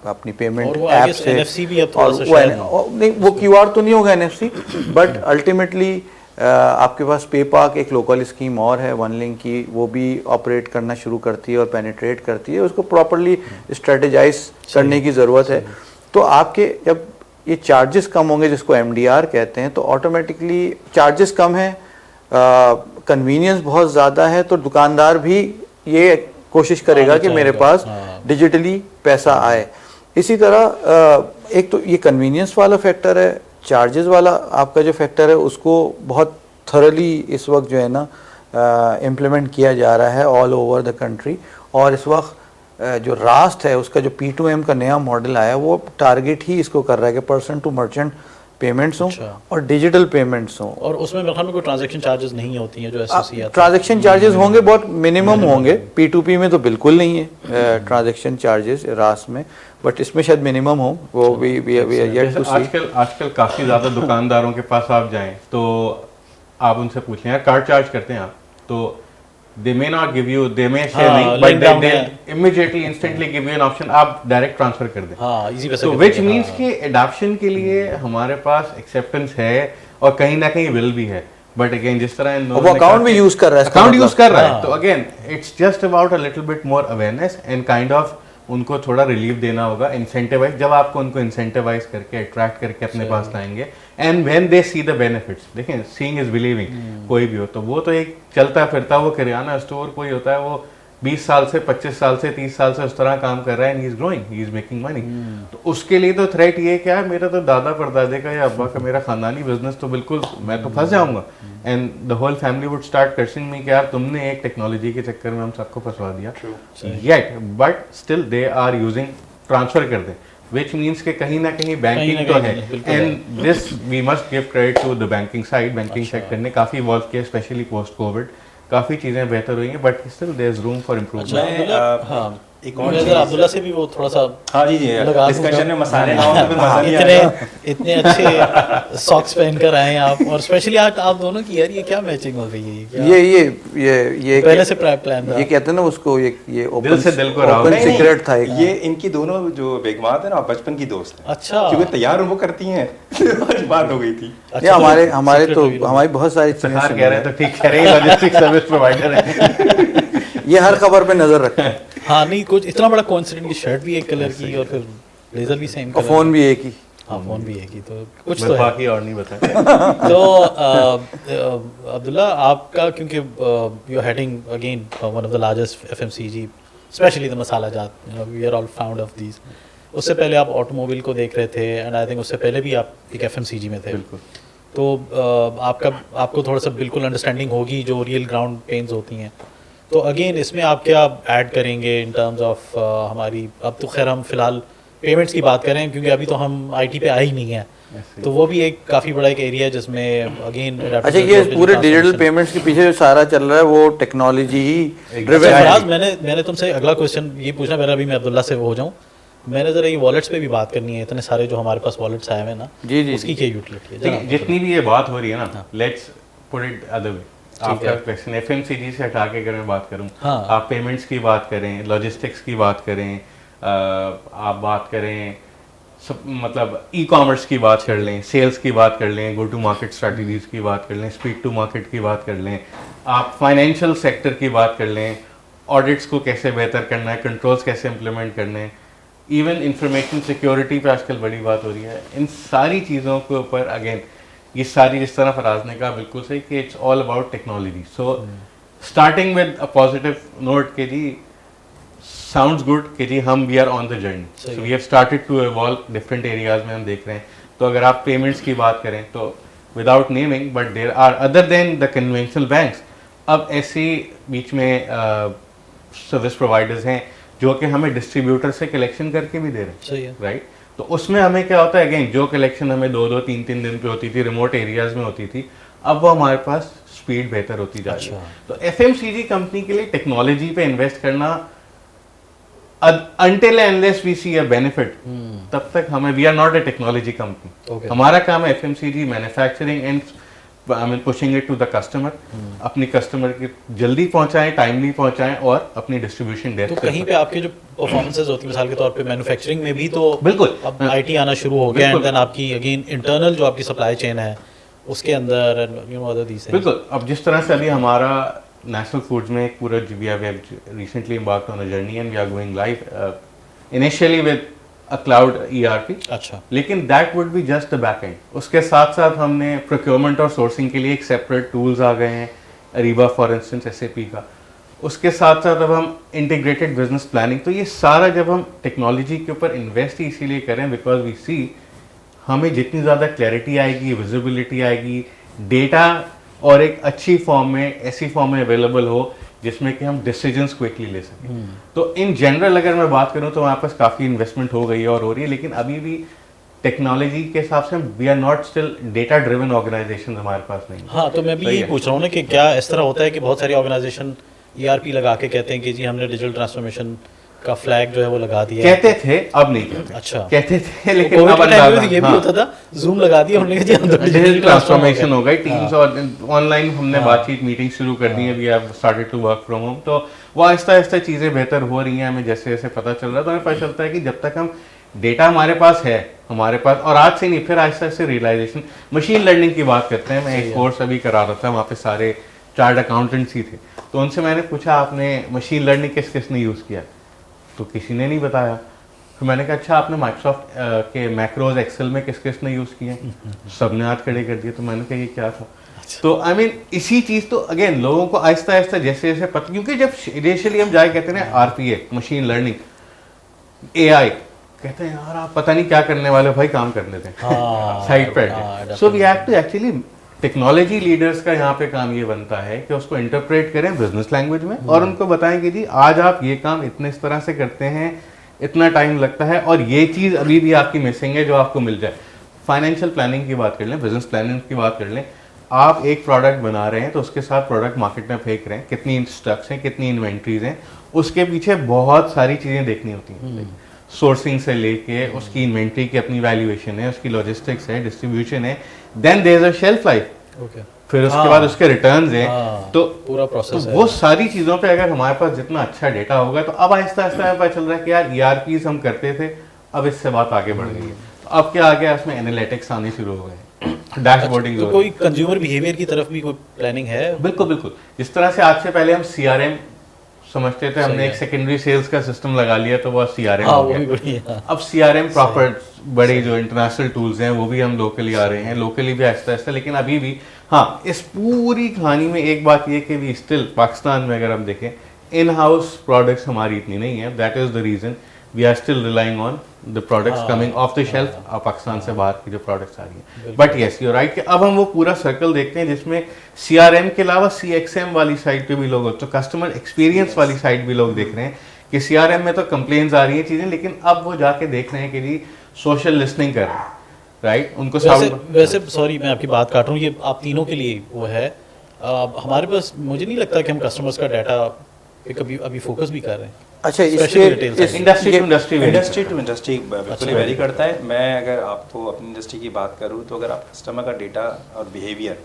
अपनी पेमेंट ऐप से, NFC भी अब थोड़ा सा नहीं, वो QR तो नहीं होगा NFC, बट अल्टीमेटली आपके पास पेपाक एक लोकल स्कीम और है वन लिंक की, वो भी ऑपरेट करना शुरू करती है और पेनिट्रेट करती है। उसको प्रॉपर्ली स्ट्रेटेजाइज करने की ज़रूरत है। तो आपके जब ये चार्जेस कम होंगे, जिसको MDR कहते हैं, तो ऑटोमेटिकली चार्जेस कम हैं, कन्वीनियंस बहुत ज़्यादा है, तो दुकानदार भी ये कोशिश करेगा कि मेरे पास डिजिटली पैसा आए। इसी तरह एक तो ये कन्वीनियंस वाला फैक्टर है, चार्जेस वाला आपका जो फैक्टर है उसको बहुत थरली इस वक्त जो है ना इम्प्लीमेंट किया जा रहा है ऑल ओवर द कंट्री। और इस वक्त जो रास्ट है उसका जो P2M का नया मॉडल आया, वो टारगेट ही इसको कर रहा है कि पर्सन टू मर्चेंट पेमेंट्स हों और डिजिटल पेमेंट्स हों। और उसमें मेरे ख्याल में कोई ट्रांजैक्शन चार्जेस नहीं होती हैं जो एसओसी आता है। ट्रांजैक्शन चार्जेस होंगे, बहुत मिनिमम होंगे। P2P में तो बिल्कुल नहीं है ट्रांजैक्शन चार्जेस रास में, बट इसमें शायद मिनिमम हो, वो भी येट टू सी। आजकल काफ़ी ज़्यादा दुकानदारों के पास आप जाएं तो आप उनसे पूछ लें यार कार्ड चार्ज करते हैं आप, तो they may not give you, they may say नहीं, but they immediately instantly give you an option, आप डायरेक्ट ट्रांसफर कर दें। हाँ, इजी पैसे। तो which means कि एडाप्शन के लिए हमारे पास एक्सेप्टेंस है और कहीं ना कहीं विल भी है, बट अगेन जिस तरह वो अकाउंट भी यूज कर रहा है, अकाउंट यूज कर रहा है, तो again it's just about a little bit more awareness and kind of उनको थोड़ा रिलीफ देना होगा, इंसेंटिवाइज। जब आपको उनको इंसेंटिवाइज करके अट्रैक्ट करके अपने पास लाएंगे, and when they see the benefits, देखें सीइंग इज बिलीविंग, कोई भी हो, तो वो तो एक चलता फिरता वो किराना स्टोर कोई होता है, वो 20 साल से 25 साल से 30 साल से उस तरह काम कर रहा है, he is growing, he is making money. तो उसके लिए तो थ्रेट ये क्या है, मेरा तो दादा परदादे का या अब्बा का मेरा खानदानी बिजनेस तो बिल्कुल मैं तो फंस जाऊंगा, and the whole family would start cursing me कि यार तुमने एक टेक्नोलॉजी के चक्कर में हम सबको फंसवा दिया। Yet but still they are using, transfer कर दें, which means कि कहीं ना कहीं बैंकिंग तो है, and this we must give credit to the banking side. Banking sector ने काफ़ी इवॉल्व किया, स्पेशली पोस्ट कोविड काफ़ी चीज़ें बेहतर हुई हैं, but still there is room for improvement. हाँ, एक और मैं चीज़- जरा अब्दुल्ला से भी वो थोड़ा सा हाँ जी जी, लगा दूं डिस्कशन तो- में मसाले ना हो तो फिर मजा नहीं आएगा। इतने अच्छे सॉक्स पहन कर आए हैं आप, और स्पेशली आप दोनों की यार ये क्या मैचिंग हो रही है, ये क्या ये पहले से प्लान था? ये कहते हैं ना उसको, ये दिल ओपन से दिल को राह। ओपन नहीं, सीक्रेट था एक। ये इनकी दोनों जो बेगमात है ना बचपन की दोस्त है, अच्छा, क्योंकि तैयार वो करती हैं आज बात हो गई थी। ये हमारे हमारे secret तो हो गई। हमारी बहुत सारी चीजें सहार सुनी कह रहे हैं हैं। तो ठीक कह रहे हैं, लॉजिस्टिक सर्विस प्रोवाइडर है। ये हर खबर पे नजर रखते हैं, हाँ नहीं कुछ इतना बड़ा कोइंसिडेंट की शर्ट भी एक कलर की और फिर ब्लेजर भी सेम और फोन भी एक ही। हाँ फोन भी है कि तो कुछ बस तो है। बाकी और नहीं बताया। तो अब्दुल्ला आपका, क्योंकि you are heading again one of the largest FMCG, specially the masala जात, we are all found of these. उससे पहले आप ऑटोमोबाइल को देख रहे थे, एंड आई थिंक उससे पहले भी आप एक एफएमसीजी में थे। बिल्कुल। तो आपको थोड़ा सा बिल्कुल अंडरस्टैंडिंग होगी जो रियल ग्राउंड पेन्स होती हैं। तो अगेन इसमें आप क्या ऐड करेंगे इन टर्म्स ऑफ हमारी, अब तो खैर हम फिलहाल पेमेंट्स की बात करें क्योंकि अभी तो हम आईटी पे आ ही नहीं है, तो वो भी एक काफ़ी बड़ा एक एरिया है जिसमें अगेन अच्छा, ये पूरे डिजिटल पेमेंट्स के पीछे जो सारा चल रहा है वो टेक्नोलॉजी ही ड्रिवन अच्छा, है। फराज, मैंने तुमसे अगला क्वेश्चन ये पूछना, पहले अभी मैं अब्दुल्ला से वो हो जाऊँ, मैंने ज़रा ये वॉलेट्स पे भी बात करनी है। इतने सारे जो हमारे पास वॉलेट्स आए हुए हैं ना, जी, जी, उसकी क्या यूटिलिटी है? देखिए, जरा जितनी भी ये बात हो रही है ना, let's put it other way. आपका क्वेश्चन एफएमसीजी से हटा के अगर मैं बात करूं, हाँ। आप पेमेंट्स की बात करें, लॉजिस्टिक्स की बात करें, आप बात करें सब, मतलब ई कॉमर्स की बात कर लें, सेल्स की बात कर लें, गो टू मार्केट स्ट्रेटजीज की बात कर लें, स्पीड टू मार्केट की बात कर लें, आप फाइनेंशियल सेक्टर की बात कर लें, ऑडिट्स को कैसे बेहतर करना है, कंट्रोल्स कैसे इंप्लीमेंट करने हैं, इवन इंफॉर्मेशन सिक्योरिटी पे आजकल बड़ी बात हो रही है। इन सारी चीज़ों के ऊपर अगेन ये सारी, जिस तरह फराज ने कहा बिल्कुल सही कि it's all about technology. So starting with a positive note के जी, साउंड्स गुड कि जी हम we are on the journey, so we have started to evolve different areas में हम देख रहे हैं। तो अगर आप पेमेंट्स की बात करें तो without naming, but there are other than the conventional banks, अब ऐसे बीच में सर्विस प्रोवाइडर्स हैं जो कि हमें डिस्ट्रीब्यूटर से कलेक्शन करके भी दे रहे हैं, सही है। राइट। तो उसमें हमें क्या होता है, अगेन जो कलेक्शन हमें 2-2, 3-3 दिन पे होती थी, रिमोट एरियाज में होती थी, अब वो हमारे पास स्पीड बेहतर होती जा रही है। तो एफएमसीजी कंपनी के लिए टेक्नोलॉजी पे इन्वेस्ट करना, until and unless we see a benefit, तब तक हमें, we are not a technology company. Okay. हमारा काम है FMCG manufacturing and I mean pushing it to the customer, अपनी कस्टमर की जल्दी पहुंचाएं, टाइमली पहुंचाएं और अपनी डिस्ट्रीब्यूशन तो डेप्थ कहीं पे आपके जो परफॉर्मेंसेस होती है, मिसाल के तौर पे मैन्युफैक्चरिंग में भी तो बिल्कुल। अब आईटी आना शुरू हो गया, एंड बिल्कुल। देन आपकी अगेन इंटरनल जो आपकी सप्लाई चेन है उसके अंदर यू नो अदर दीस बिल्कुल। अब जिस तरह से अभी हमारा नेशनल फूड्स में एक पूरा we have recently embarked on a journey and we are going live initially with a cloud ERP, अच्छा, लेकिन that would be just the back and. उसके साथ साथ हमने प्रोक्योरमेंट और सोर्सिंग के लिए एक सेपरेट टूल्स आ गए हैं, अरीबा फॉर इंस्टेंस SAP का। उसके साथ साथ अब हम इंटीग्रेटेड बिजनेस प्लानिंग, तो ये सारा जब हम टेक्नोलॉजी के ऊपर इन्वेस्ट ही इसीलिए करें बिकॉज वी सी हमें जितनी ज़्यादा क्लैरिटी आएगी, विजिबिलिटी आएगी, डेटा और एक अच्छी फॉर्म में, ऐसी फॉर्म में अवेलेबल हो जिसमें कि हम डिसीजंस क्विकली ले सकें। तो इन जनरल अगर मैं बात करूं तो हमारे पास काफ़ी इन्वेस्टमेंट हो गई है और हो रही है, लेकिन अभी भी टेक्नोलॉजी के हिसाब से we are not still data driven organisation हमारे पास नहीं है। हाँ तो मैं भी सही यही है। पूछ रहा हूँ ना कि क्या इस तरह होता है कि बहुत सारी ऑर्गेनाइजेशन ERP लगा के कहते हैं कि जी हमने डिजिटल ट्रांसफॉर्मेशन का फ्लैग जो है वो लगा दिया है। कहते थे, अब नहीं कहते। अच्छा, कहते थे लेकिन कोविड अब के टाइम में अंदाजा, तो ये भी हाँ। होता था, जूम लगा दिया हमने, जी हम तो डिजिटल ट्रांसफॉर्मेशन हो गई, टीम्स हाँ। और ऑनलाइन हमने बातचीत मीटिंग शुरू कर दी है, we have started to work from home. तो वो आहिस्ता आहिस्ता चीज़ें बेहतर हो रही हैं, हमें जैसे जैसे पता चल रहा है, तो हमें पता चलता है कि जब तक हम डेटा हमारे पास है, हमारे पास, और आज से नहीं, फिर Aahista Aahista realisation, machine learning की बात करते हैं। मैं एक कोर्स अभी करा रहा था, वहाँ पे सारे चार्ट अकाउंटेंट्स ही थे, तो उनसे मैंने पूछा आपने मशीन लर्निंग किस किस ने यूज़ किया, तो किसी ने नहीं बताया। फिर मैंने कहा अच्छा आपने माइक्रोसॉफ्ट के मैक्रोज एक्सेल में किस किस ने यूज़ किए हैं? सबने हाथ खड़े कर दिए। तो मैंने कहा ये क्या था? तो आई मीन इसी चीज़ तो अगेन लोगों को आहिस्ता आहिस्ता जैसे जैसे पता, क्योंकि जब इनिशियली हम जाए कहते हैं ना आरपीए मशीन लर्निंग एआई, कहते हैं यार आप पता नहीं क्या करने वाले हो भाई, काम करने दें साइड पर। So we have to actually technology leaders का यहाँ पे काम ये बनता है कि उसको इंटरप्रेट करें बिजनेस लैंग्वेज में और उनको बताएं कि जी आज आप ये काम इतने इस तरह से करते हैं, इतना टाइम लगता है और ये चीज़ अभी भी आपकी मिसिंग है जो आपको मिल जाए। फाइनेंशियल प्लानिंग की बात कर लें, बिजनेस प्लानिंग की बात कर लें, आप एक प्रोडक्ट बना रहे हैं तो उसके साथ प्रोडक्ट मार्केट में फेंक रहे हैं, कितनी स्टॉक्स हैं, कितनी इन्वेंट्रीज हैं, उसके पीछे बहुत सारी चीज़ें देखनी होती हैं। सोर्सिंग से लेके उसकी इन्वेंट्री की अपनी वैल्यूएशन है, उसकी लॉजिस्टिक्स है, डिस्ट्रीब्यूशन है, then there is a shelf life, okay, फिर उसके बाद उसके रिटर्न्स हैं। तो पूरा प्रोसेस तो है। वो सारी चीज़ों पे अगर हमारे पास जितना अच्छा डेटा होगा तो अब आहिस्ता आहिस्ता हमें पता चल रहा है कि यार ERPs हम करते थे, अब इससे बात आगे बढ़ गई है। तो अब क्या आ गया, उसमें एनालिटिक्स आने शुरू हो गए, डैशबोर्डिंग। तो कोई कंज्यूमर बिहेवियर की तरफ भी कोई प्लानिंग है? बिल्कुल बिल्कुल। जिस तरह से आज से पहले हम CRM समझते थे, हमने एक सेकेंडरी सेल्स का सिस्टम लगा लिया तो वो CRM हो गया। अब CRM प्रॉपर बड़े जो इंटरनेशनल टूल्स हैं वो भी हम लोकली आ रहे हैं, लोकली भी आहिस्ता आहिस्ता। लेकिन अभी भी हाँ, इस पूरी कहानी में एक बात ये कि भी स्टिल पाकिस्तान में अगर हम देखें इन हाउस प्रोडक्ट्स हमारी इतनी नहीं है। That is the reason we are still relying on the products coming off the shelf, Pakistan से बाहर की जो प्रोडक्ट्स आ रही हैं। बट यस यू राइट कि अब हम वो पूरा सर्कल देखते हैं जिसमें CRM के अलावा CXM वाली साइड पे भी लोग, तो कस्टमर एक्सपीरियंस वाली साइड भी लोग देख रहे हैं कि CRM में तो कंप्लेंट्स आ रही हैं चीज़ें, लेकिन अब वो जाके देख रहे हैं कि जी सोशल लिसनिंग कर रहे हैं, राइट? उनको वैसे सॉरी मैं आपकी बात काट रहा हूँ, ये आप तीनों के लिए वो है। हमारे पास मुझे नहीं लगता कि हम कस्टमर्स का डाटा पे कभी अभी फोकस भी कर रहे हैं। अच्छा, Especially retail side. Industry to industry industry बिल्कुल वेरी करता है। मैं अगर आपको अपनी इंडस्ट्री की बात करूँ तो अगर आप कस्टमर का डेटा और बिहेवियर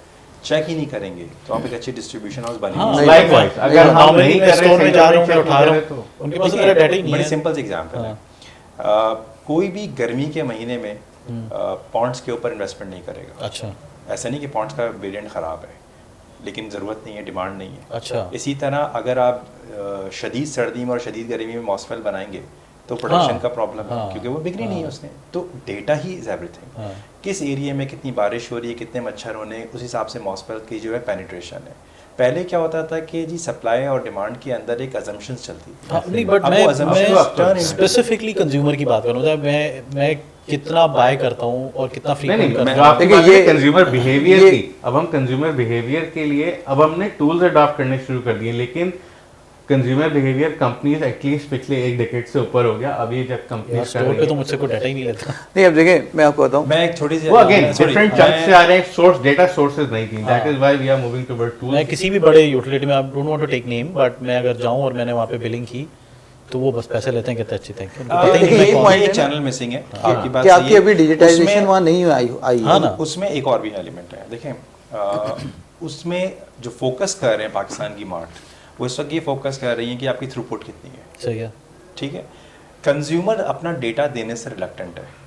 चेक ही नहीं करेंगे तो आप एक अच्छी डिस्ट्रीब्यूशन हाउस बनेंगे। हाँ, लाइकवाइज अगर हम नहीं कर रहे स्टोर में जा रहा हूँ, मैं check उठा नहीं रहा कर रहे हूँ, उनके पास मेरा डाटा ही नहीं बड़े है। सिंपल से एग्जांपल है, कोई भी गर्मी के महीने में पॉन्ड्स के ऊपर इन्वेस्टमेंट नहीं करेगा। अच्छा ऐसा नहीं कि पॉन्ड्स का वेरिएंट ख़राब है, लेकिन ज़रूरत नहीं है, डिमांड नहीं है। अच्छा, इसी तरह अगर आप शदीद सर्दी में और शदीद गर्मी में मॉसफेल बनाएंगे तो प्रोडक्शन का प्रॉब्लम है, क्योंकि वो बिक्री नहीं है उसने। तो डेटा ही इज़ एवरीथिंग। किस एरिया में कितनी बारिश हो रही है, कितने मच्छर होने, उस हिसाब से मॉसफेल की जो है पेनिट्रेशन है। पहले क्या होता था कि जी सप्लाई और डिमांड के अंदर एक अजम्पशंस चलती थी। हाँ, नहीं बट अब वो assumptions turn मैं into- स्पेसिफिकली कंज्यूमर की बात करूँ, मैं कितना बाय करता हूँ और कितना नहीं फ्रीक्वेंट मैं करता हूँ। आपकी देखिए, बात है ये- कंज्यूमर बिहेवियर ये- की। अब हम कंज्यूमर बिहेवियर के लिए अब हमने टूल्स अडॉप्ट करने शुरू कर दिए, लेकिन कंज्यूमर बिहेवियर कंपनीज एटलीस्ट पिछले एक डेकेड से ऊपर हो गया। अभी जब कंपनीज कर स्टोर रही पे तो हैं मुझसे कोई डाटा ही नहीं लेता। नहीं, अब देखिए मैं आपको बताऊं, मैं एक छोटी सी वो अगेन sorry, डिफरेंट चंक्स से आ रहे हैं, सोर्स डेटा सोर्सेज नहीं थी। That is why we are moving toward मैं टूल्स। किसी भी बड़े यूटिलिटी में, I don't want to take name, but मैं अगर जाऊँ और मैंने वहाँ पे बिलिंग की तो वो बस पैसे लेते हैं, कहते हैं अच्छी थैंक यू। देखिए, एक एक point है ना, चैनल मिसिंग है आपकी बात कि सही आपकी है। अभी डिजिटाइजेशन उसमें- वहाँ नहीं आई हाँ ना। उसमें एक और भी एलिमेंट है। देखें उसमें जो फोकस कर रहे हैं पाकिस्तान की मार्ट, वो इस वक्त ये फोकस कर रही है कि आपकी थ्रूपुट कितनी है। सही है। ठीक है, कंज्यूमर अपना डेटा देने से रिलक्टेंट है,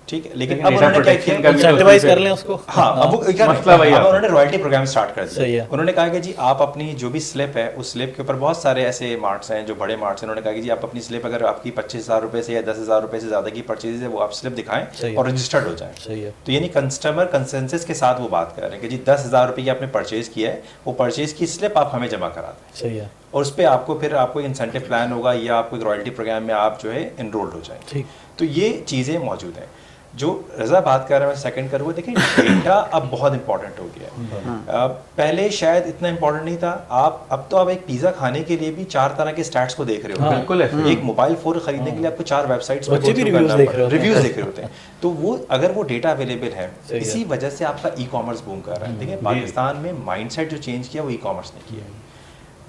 ठीक है, लेकिन लेकिन अब data उन्होंने क्या protection किया, का भी तो इंसेंटिवाइज उसमें कर लें उसको। हाँ, अब वो क्या मसला वही अब आता है। उन्होंने रॉयल्टी प्रोग्राम स्टार्ट कर सही दिया। है। उन्होंने कहा कि जी आप अपनी जो भी स्लिप है उस स्लिप के ऊपर बहुत सारे ऐसे मार्ट्स हैं जो बड़े मार्ट्स हैं, उन्होंने कहा कि जी आप अपनी स्लिप अगर आपकी 25,000 रुपये से या 10,000 रुपये से ज़्यादा की परचेज है वो आप स्लिप दिखाएं सही है। और रजिस्टर्ड हो जाएं। सही है। तो यानी कस्टमर कंसेंसस के साथ वो बात कर रहे हैं कि जी 10,000 रुपये की आपने परचेज किया है, वो परचेज की स्लिप आप हमें जमा करा दें सही है। और उस पर आपको फिर आपको इंसेंटिव प्लान होगा या आपको एक रॉयल्टी प्रोग्राम में आप जो है इनरोल्ड हो जाए। ठीक। तो ये चीज़ें मौजूद हैं। जो रज़ा बात कर रहा है, मैं सेकंड करूँ, देखिए डेटा अब बहुत इंपॉर्टेंट हो गया है। पहले शायद इतना इंपॉर्टेंट नहीं था। आप अब तो आप एक पिज़्ज़ा खाने के लिए भी 4 तरह के स्टैट्स को देख रहे हो। हाँ। बिल्कुल ऐसे। एक मोबाइल फ़ोन खरीदने के लिए आपको 4 वेबसाइट्स बच्चे भी reviews देख रहे होते हैं। रिव्यूज देख रहे होते हैं। तो वो अगर वो डेटा अवेलेबल है, सही है। इसी वजह से आपका ई कॉमर्स बूम कर रहा है। देखिए पाकिस्तान में माइंडसेट जो चेंज किया वो ई कॉमर्स ने किया है।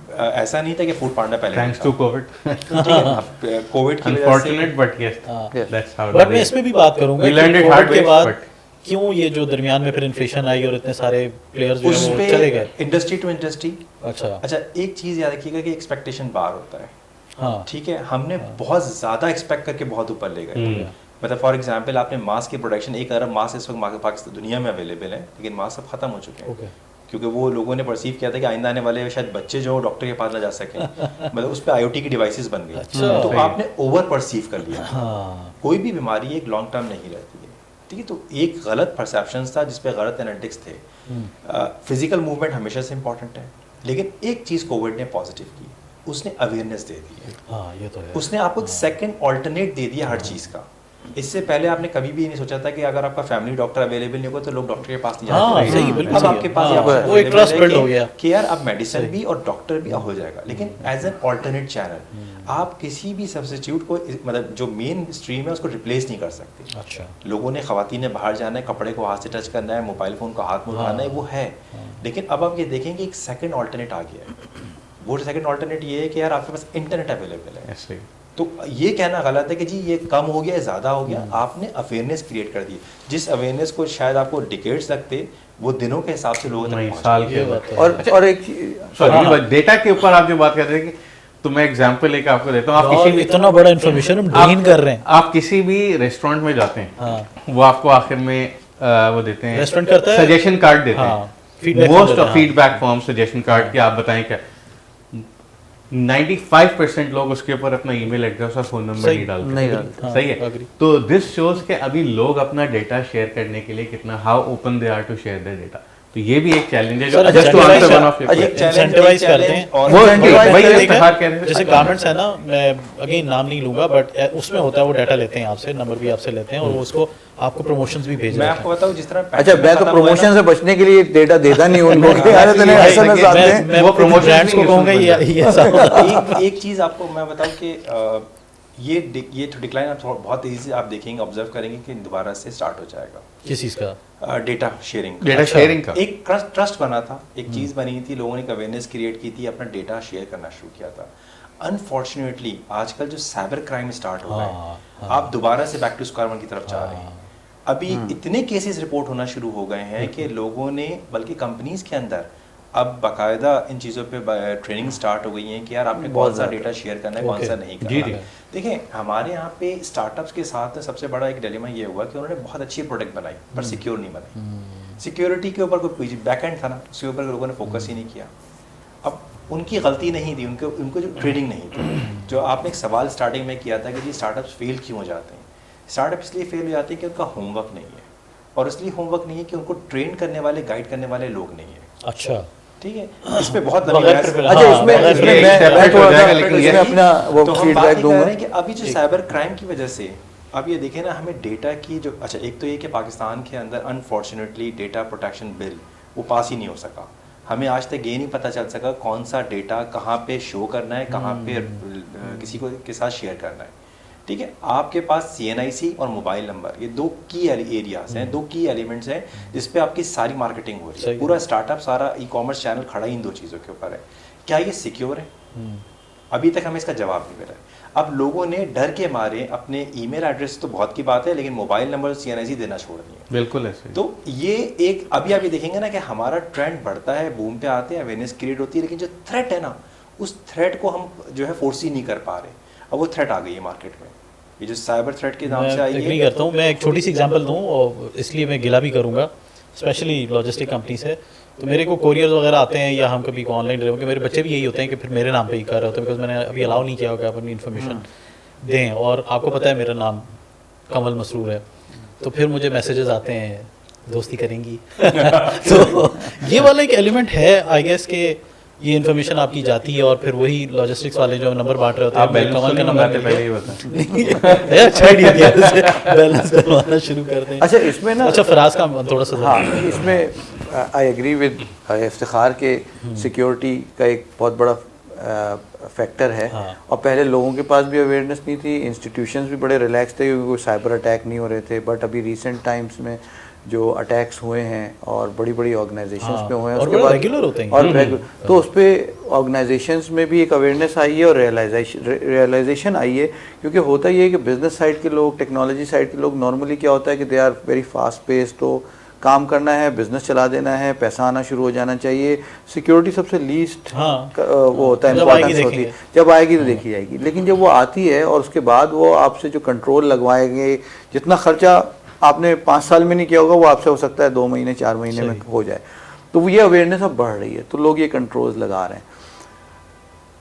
ऐसा नहीं था कि फूड पांडा पहले थैंक्स टू कोविड, कोविड की वजह से अनफॉर्चुनेट बट यस हाँ। दैट्स हाउ बट मैं इस पे भी बात करूंगा We कि learned it कोविड hard के way, बाद but- क्यों ये जो दरमियान में फिर इन्फ्लेशन आई और इतने सारे प्लेयर्स जो उस हैं वो पे चले गए। Industry to industry. अच्छा। अच्छा, एक चीज़ याद रखिएगा कि एक्सपेक्टेशन बार होता है। हाँ। ठीक है, हमने बहुत ज़्यादा एक्सपेक्ट करके बहुत ऊपर ले गए। मतलब फॉर एग्जांपल आपने मास्क की प्रोडक्शन 1 अरब मास्क इस वक्त पाकिस्तान दुनिया में अवेलेबल है, लेकिन मास्क सब खत्म हो चुके हैं। ओके। क्योंकि वो लोगों ने परसीव किया था कि आइंदा आने वाले शायद बच्चे जो डॉक्टर के पास ना जा सकें, मतलब उस पर IoT की डिवाइसेस बन गई। अच्छा। तो आपने ओवर परसीव कर लिया। हाँ। कोई भी बीमारी एक लॉन्ग टर्म नहीं रहती है, ठीक है। तो एक गलत परसेप्शन था जिसपे गलत एनालिटिक्स थे। फिजिकल मूवमेंट हमेशा से इंपॉर्टेंट है, लेकिन एक चीज़ कोविड ने पॉजिटिव की, उसने अवेयरनेस दे दी है। हाँ, ये तो है। उसने आपको एक सेकंड ऑल्टरनेट दे दिया हर चीज़ का। इससे पहले आपने कभी भी नहीं सोचा था कि अगर आपका फैमिली डॉक्टर अवेलेबल नहीं होगा तो लोग डॉक्टर के पास नहीं हाँ, जाते थे। सही, बिल्कुल अब सही आपके है। पास हाँ, option वो एक available trust है build कि- हो गया। कि यार अब मेडिसिन भी और डॉक्टर भी हो जाएगा, लेकिन एज एन ऑल्टरनेट चैनल आप किसी भी सब्स्टिट्यूट को मतलब जो मेन स्ट्रीम है उसको रिप्लेस नहीं कर सकते। अच्छा। लोगों ने ख़वातीन ने बाहर जाना है, कपड़े को हाथ से टच करना है, मोबाइल फ़ोन को हाथ में उठाना है, वो है। लेकिन अब आप ये देखेंगे एक सेकंड ऑल्टरनेट आ गया है। वो सेकंड ऑल्टरनेट ये है कि यार आपके पास इंटरनेट अवेलेबल है। ऐसे ही। तो ये कहना गलत है कि जी ये कम हो गया, ज़्यादा हो गया। आपने अवेयरनेस क्रिएट कर दी, जिस अवेयरनेस को शायद आपको डिकेड्स लगते, वो दिनों के हिसाब से लोगों तक नहीं, पहुंच साल गई। के बात है। और एक सॉरी, डेटा के ऊपर आप जो बात कर रहे हैं कि तो मैं एग्जांपल लेके आपको देता हूँ। आप और किसी भी इतना बड़ा इन्फॉर्मेशन हम गेन कर रहे हैं। आप किसी भी रेस्टोरेंट में जाते हैं, हाँ। वो आपको आखिर में वो देते हैं, रेस्टोरेंट करता है? सजेशन कार्ड देते हाँ, हैं, feedback form मोस्ट देते ऑफ हैं, फीडबैक फॉर्म सजेशन कार्ड के आप बताएं क्या। 95% लोग उसके ऊपर अपना ईमेल एड्रेस और फोन नंबर सही, नहीं डालते। नहीं डालते। हाँ, सही है। agree। तो दिस शोज के अभी लोग अपना डेटा शेयर करने के लिए कितना how open they are to share their data. तो ये भी एक चैलेंज है जो sir, just to incentivize answer one of your अच्छा, questions। challenge- इंसेंटिवाइज एक करते challenge हैं। और- वो वो incentivize- वही देखा इफ्तिखार कह रहे थे। जैसे गारमेंट्स है ना, मैं अगेन नाम नहीं लूंगा, बट उसमें होता है वो डाटा लेते हैं आपसे, नंबर भी आपसे लेते हैं और वो उसको आपको प्रमोशंस भी भेज मैं रहे आपको बताऊं जिस तरह अच्छा, मैं तो खत्म हुआ है प्रमोशन ना, से बचने के लिए डेटा देता नहीं उनको कि यार इतने भाई, SMS आते हैं। मैं वो वो promotions ब्रांड्स को नहीं कहूंगा use ये ऐसा एक चीज़ आपको मैं बताऊं कि ये डिक्लाइन आप बहुत तेज़ी से आप देखेंगे, ऑब्जर्व करेंगे कि दोबारा से स्टार्ट हो जाएगा किस चीज़ का? Data sharing. डेटा शेयरिंग का एक ट्रस्ट बना था, एक चीज़ बनी थी, लोगों ने एक अवेयरनेस क्रिएट की थी, अपना डेटा शेयर करना शुरू किया था। अनफॉर्चुनेटली आजकल जो साइबर क्राइम स्टार्ट हो गए, हाँ। आप दोबारा से बैक टू स्क्वायर वन की तरफ जा रहे हैं। अभी इतने केसेस रिपोर्ट होना शुरू हो गए हैं कि लोगों ने, बल्कि कंपनीज के अंदर अब बाकायदा इन चीज़ों पे ट्रेनिंग स्टार्ट हो गई है कि यार आपने कौन सा डेटा शेयर करना है, कौन सा नहीं जी, करना जी। है। देखिए हमारे यहाँ पे स्टार्टअप्स के साथ सबसे बड़ा एक डिलेमा ये हुआ कि उन्होंने बहुत अच्छी प्रोडक्ट बनाई पर सिक्योर नहीं बनाई। सिक्योरिटी के ऊपर कोई बैकएंड था ना, उसके ऊपर लोगों ने फोकस ही नहीं किया। अब उनकी गलती नहीं थी, उनको जो ट्रेनिंग नहीं थी। जो आपने एक सवाल स्टार्टिंग में किया था कि जी स्टार्टअप्स फेल क्यों हो जाते हैं। स्टार्टअप इसलिए फेल हो जाते हैं कि उनका होमवर्क नहीं है, और इसलिए होमवर्क नहीं है कि उनको ट्रेन करने वाले, गाइड करने वाले लोग नहीं है। अच्छा, ठीक है, इस पे बहुत लंबी बगैर बहस- prepare- अच्छा, हाँ, इसमें बगैर इसमें ये मैं separate थोड़ा हो सा जाएगा, लेकिन ये इसमें अपना वो तो हम बात फीडबैक ये कर दूंगा। रहे हैं कि अभी जो साइबर क्राइम की वजह से अब ये देखें ना, हमें डेटा की जो, अच्छा एक तो ये कि पाकिस्तान के अंदर अनफॉर्चुनेटली डेटा प्रोटेक्शन बिल वो पास ही नहीं हो सका। हमें आज तक ये नहीं पता चल सका कौन सा डेटा कहाँ पे शो करना है, कहाँ पे किसी को के साथ शेयर करना है। ठीक है, आपके पास CNIC और मोबाइल नंबर, ये दो की एरियाज हैं, दो की एलिमेंट्स हैं जिस पे आपकी सारी मार्केटिंग हो रही है। सही। पूरा स्टार्टअप, सारा ई-कॉमर्स चैनल खड़ा इन दो चीज़ों के ऊपर है। क्या ये सिक्योर है? अभी तक हमें इसका जवाब नहीं मिला है। अब लोगों ने डर के मारे अपने ईमेल एड्रेस तो बहुत की बात है, लेकिन मोबाइल नंबर CNIC देना छोड़ दिया। बिल्कुल ऐसे ही। तो ये एक अभी आप ये देखेंगे ना कि हमारा ट्रेंड बढ़ता है, बूम पे आते हैं, अवेयरनेस क्रिएट होती है, लेकिन जो थ्रेट है ना, उस थ्रेट को हम जो है फोर्स ही नहीं कर पा रहे। अब वो थ्रेट आ गई है मार्केट में, ये जो साइबर थ्रेट के नाम से आई मैं है। एग्री करता हूँ। मैं एक छोटी सी एग्जांपल दूँ और इसलिए मैं गिला भी करूँगा, स्पेशली लॉजिस्टिक कंपनी से। तो मेरे को कोरियर्स वगैरह आते हैं या हम कभी ऑनलाइन रहे होंगे, मेरे बच्चे भी यही होते हैं कि फिर मेरे नाम पे ही कर रहे होते हैं, बिकॉज मैंने अभी अलाउ नहीं किया होगा अपनी इन्फॉर्मेशन दें। और आपको पता है मेरा नाम कमल मसरूर है, तो फिर मुझे मैसेजेस आते हैं दोस्ती करेंगी तो ये वाला एक एलिमेंट है आई गेस के ये इन्फॉर्मेशन आपकी जाती है और फिर वही लॉजिस्टिक्स वाले जो नंबर बांट रहे होते आप हैं, बैलेंस कमल का तो नंबर नहीं मिल पहले गया। ही बता। है, अच्छा आइडिया दिया वैसे, बैलेंस करवाना शुरू कर दें। अच्छा, इसमें ना, अच्छा फराज का थोड़ा सा हाँ, इसमें आई एग्री विद इफ्तिखार के सिक्योरिटी का एक बहुत बड़ा फैक्टर है। हाँ। और पहले लोगों के पास भी अवेयरनेस नहीं थी, इंस्टीट्यूशंस भी बड़े रिलैक्स थे क्योंकि कोई साइबर अटैक नहीं हो रहे थे। बट अभी रिसेंट टाइम्स में जो अटैक्स हुए हैं और बड़ी बड़ी ऑर्गेनाइजेशंस हाँ, पे हुए हैं, और उसके बड़े बाद regular होते हैं। और तो उस पर ऑर्गेनाइजेशंस में भी एक अवेयरनेस आई है और रियलाइजेशन आई है। क्योंकि होता ये है कि बिजनेस साइड के लोग, टेक्नोलॉजी साइड के लोग, नॉर्मली क्या होता है कि they are very fast pace, तो काम करना है, बिजनेस चला देना है, पैसा आना शुरू हो जाना चाहिए, सिक्योरिटी सबसे लीस्ट हाँ। वो होता है, जब आएगी इंपॉर्टेंस होती है, देखेंगे। जब आएगी तो देखी जाएगी। लेकिन जब वो आती है और उसके बाद वो आपसे जो कंट्रोल लगवाएंगे, जितना खर्चा आपने 5 साल में नहीं किया होगा वो आपसे हो सकता है 2 महीने 4 महीने में हो जाए। तो ये अवेयरनेस अब बढ़ रही है, तो लोग ये कंट्रोल्स लगा रहे हैं।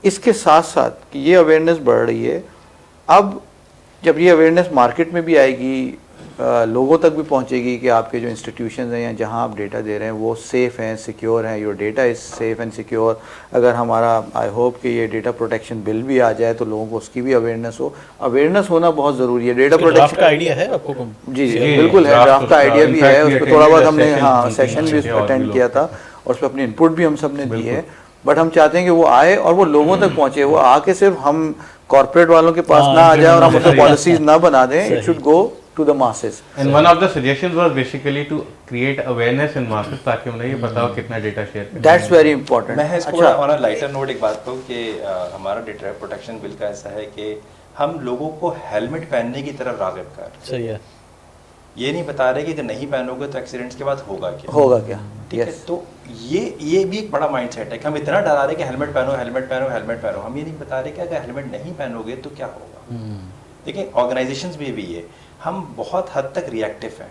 इसके साथ साथ कि ये अवेयरनेस बढ़ रही है, अब जब ये अवेयरनेस मार्केट में भी आएगी, लोगों तक भी पहुंचेगी कि आपके जो इंस्टीट्यूशंस हैं या जहां आप डेटा दे रहे हैं वो सेफ़ हैं, सिक्योर हैं, your data is safe and secure. अगर हमारा आई होप कि ये डेटा प्रोटेक्शन बिल भी आ जाए तो लोगों को उसकी भी अवेयरनेस हो। अवेयरनेस होना बहुत ज़रूरी है। डेटा प्रोटेक्शन का आइडिया है आपको? जी जी, बिल्कुल है, ड्राफ्ट का आइडिया भी है, उस पर थोड़ा बहुत हमने हाँ सेशन भी और अटेंड भी किया था और उस पर अपनी इनपुट भी हम सब ने दी है। बट हम चाहते हैं कि वो आए और वो लोगों तक पहुंचे, वो आके सिर्फ हम कॉर्पोरेट वालों के पास ना आ जाए और हम उसको पॉलिसीज ना बना दें। It should go to the masses. And one of the suggestions was basically to create awareness in masses ताकि उन्हें ये पता हो कितना डेटा शेयर करना है। That's very important. मैं इसको अच्छा, ऑन अ लाइटर नोट एक बात कहूँ कि हमारा डेटा प्रोटेक्शन बिल का ऐसा है कि हम लोगों को हेलमेट पहनने की तरफ राग़िब कर रहे हैं। सही है। ये नहीं बता रहे कि अगर नहीं पहनोगे तो एक्सीडेंट्स के बाद होगा क्या। होगा क्या, ठीक है। तो ये भी एक बड़ा माइंडसेट है कि हम इतना डरा रहे कि हेलमेट पहनो हेलमेट पहनो हेलमेट पहनो, हम ये नहीं बता रहे कि अगर हेलमेट नहीं पहनोगे तो क्या होगा। देखिए ऑर्गेनाइजेशंस में भी ये हम बहुत हद तक रिएक्टिव हैं,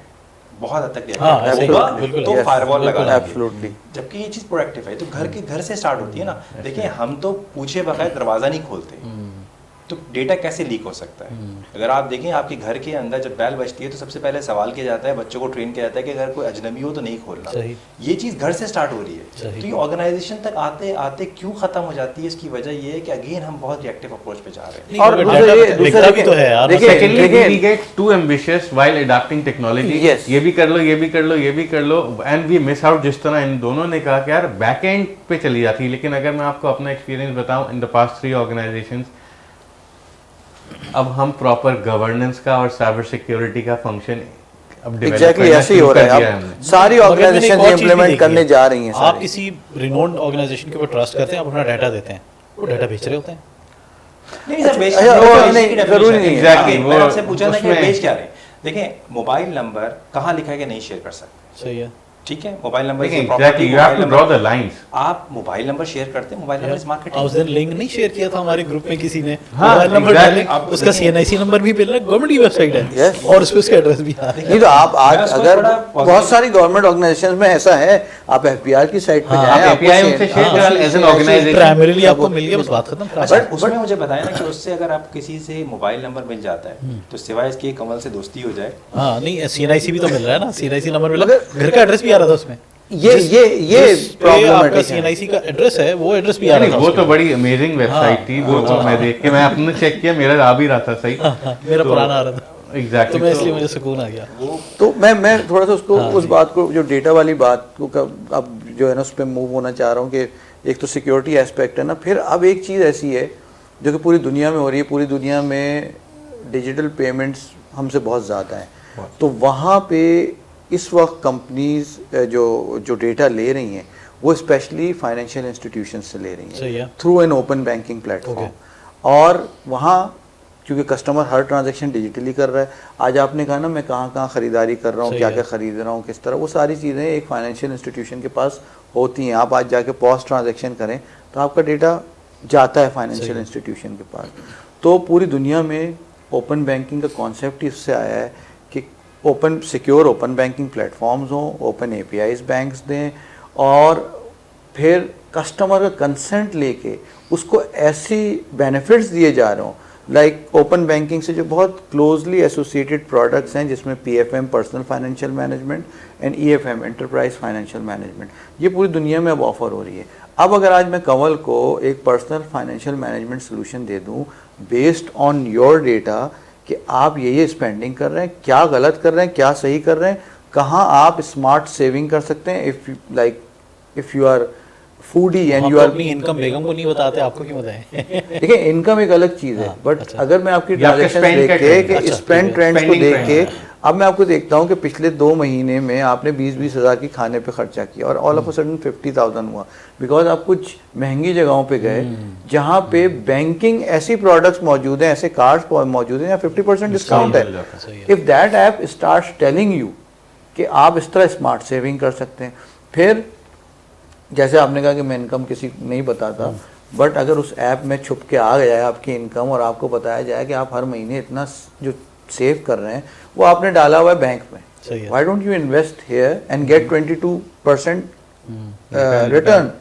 बहुत हद तक हाँ, रिएक्टिव ऐसे ही, होगा बिल्कुल, तो yes, फायरवॉल लगा बिल्कुल, लेंगे। absolutely। जबकि ये चीज़ प्रोएक्टिव है तो घर से स्टार्ट होती है ना। देखिए हम तो पूछे बगैर दरवाज़ा नहीं खोलते, तो डेटा कैसे लीक हो सकता है। अगर आप देखें आपके घर के अंदर जब बैल बजती है तो सबसे पहले सवाल किया जाता है, बच्चों को ट्रेन किया जाता है कि अगर कोई अजनबी हो तो नहीं खोलना। सही। ये चीज़ घर से स्टार्ट हो रही है। सही। तो ये ऑर्गेनाइजेशन तक आते आते क्यों खत्म हो जाती है, इसकी वजह ये है कि अगेन हम बहुत रिएक्टिव अप्रोच पे जा रहे हैं। और दूसरा भी तो है यार। देखिए, Secondly, we get too ambitious while adopting technology. Yes. ये भी कर लो, ये भी कर लो, ये भी कर लो, and we miss out। जिस तरह इन दोनों ने कहा कि यार बैक एंड पे चली जाती है, लेकिन अगर मैं आपको अपना एक्सपीरियंस बताऊं इन द पास्ट 3 ऑर्गेनाइजेशंस, अब हम प्रॉपर गवर्नेंस का और साइबर सिक्योरिटी का फंक्शन अब डेवलप एग्जैक्टली ऐसे ही हो रहा है। अब सारी ऑर्गेनाइजेशन इम्प्लीमेंट करने जा रही हैं। आप किसी रिनोन्ड ऑर्गेनाइजेशन के ऊपर ट्रस्ट करते हैं, आप अपना डाटा देते हैं, वो डाटा बेच रहे होते हैं। नहीं सर, बेच अच्छा, वो बेचने नहीं, की definition जरूरी है। नहीं है। Exactly, मैं वो आपसे पूछा ना कि उसमें- बेच क्या रहे हैं। देखें मोबाइल नंबर कहाँ लिखा है कि नहीं शेयर कर सकते, सही है। ठीक है। Mobile number exactly you have to draw the lines. आप मोबाइल नंबर शेयर करते हैं, मोबाइल नंबर इज उस मार्केटिंग। दिन लिंक नहीं शेयर किया था हमारे ग्रुप में किसी ने, हाँ, मोबाइल नंबर exactly। डाले, आप उसका CNIC नंबर भी मिल रहा है, गवर्नमेंट की वेबसाइट है Yes। और उस पे उसका एड्रेस भी आ रहा है। नहीं तो आप आज मैं उसको अगर थोड़ा बहुत positive- सारी गवर्नमेंट ऑर्गेनाइजेशंस में ऐसा है, आप FBR की साइट पे हाँ, जाएं, आप API उनसे शेयर हाँ, करा एज एन ऑर्गेनाइजेशन। प्राइमरीली आपको मिल गया, बस बात खत्म। अच्छा उसमें मुझे बताया ना कि उससे अगर आप किसी से मोबाइल नंबर मिल जाता है तो सिवाय इसके कमल से दोस्ती हो जाए। हाँ नहीं, CNIC भी तो मिल रहा है ना, CNIC नंबर मिला, घर का एड्रेस भी आ रहा था उसमें। ये आपका प्रॉब्लमेटिक CNIC का एड्रेस है, वो एड्रेस भी आ रहा था वो उसमें। तो बड़ी अमेजिंग वेबसाइट थी, वो तो मैं देख के मैं अपने चेक किया, मेरा आ भी रहा था सही। मेरा पुराना आ रहा था, तो एग्जैक्टली मैं इसलिए मुझे सुकून आ गया। तो मैं थोड़ा सा उसको उस बात को, जो डेटा वाली बात को अब जो है ना उस पर मूव होना चाह रहा हूँ कि एक तो सिक्योरिटी एस्पेक्ट है ना, फिर अब एक चीज़ ऐसी है जो कि पूरी दुनिया में हो रही है। पूरी दुनिया में डिजिटल पेमेंट्स हमसे बहुत ज़्यादा हैं, तो वहाँ पे इस वक्त कंपनीज जो डेटा ले रही हैं वो स्पेशली फाइनेंशियल इंस्टीट्यूशन से ले रही सही है। हैं through an open banking platform. और वहाँ क्योंकि कस्टमर हर ट्रांजैक्शन डिजिटली कर रहा है, आज आपने कहा ना मैं कहाँ कहाँ ख़रीदारी कर रहा हूँ, सही क्या है। क्या ख़रीद रहा हूँ, किस तरह, वो सारी चीज़ें एक फाइनेंशियल इंस्टीट्यूशन के पास होती हैं। आप आज जाके पॉस्ट ट्रांजैक्शन करें तो आपका डेटा जाता है फाइनेंशियल इंस्टीट्यूशन के पास। तो पूरी दुनिया में ओपन बैंकिंग का कॉन्सेप्ट ही उससे आया है कि open secure open banking platforms हों, ओपन APIs बैंक्स दें, और फिर कस्टमर का कंसेंट लेके उसको ऐसी बेनिफिट्स दिए जा रहे हों। लाइक ओपन बैंकिंग से जो बहुत क्लोजली एसोसिएटेड प्रोडक्ट्स हैं जिसमें PFM personal financial management and EFM enterprise financial management, ये पूरी दुनिया में अब ऑफर हो रही है। अब अगर आज मैं कंवल को एक पर्सनल फाइनेंशियल मैनेजमेंट सोल्यूशन दे दूं बेस्ड ऑन योर डेटा कि आप ये स्पेंडिंग कर रहे हैं, क्या गलत कर रहे हैं, क्या सही कर रहे हैं, कहाँ आप स्मार्ट सेविंग कर सकते हैं, if you are foodie and you are, अपनी इनकम बेगम को नहीं बताते, आपको क्यों बताएं? देखिए इनकम एक अलग चीज़ है, बट अच्छा। अगर मैं आपकी या आपके ट्रांजैक्शन spend देख का के trend, कि अच्छा, स्पेंड ठीक है। ट्रेंड्स को Spending देख trend के है। अब मैं आपको देखता हूँ कि पिछले 2 महीने में आपने 20-20 हज़ार की खाने पे खर्चा किया और ऑल ऑफ अ सडन 50,000 हुआ, बिकॉज आप कुछ महंगी जगहों पे गए जहाँ पे बैंकिंग ऐसी प्रोडक्ट्स मौजूद हैं, ऐसे कार्ड्स मौजूद हैं या 50% डिस्काउंट मिल जाता है। सही है। If that app starts telling you कि आप इस तरह स्मार्ट सेविंग कर सकते हैं, फिर जैसे आपने कहा कि मैं इनकम किसी को नहीं बताता, बट अगर उस ऐप में छुप के आ गया है आपकी इनकम और आपको बताया जाए कि आप हर महीने इतना जो सेव कर रहे हैं वो आपने डाला हुआ है बैंक में, सही है। Why don't you invest here and get 22% return,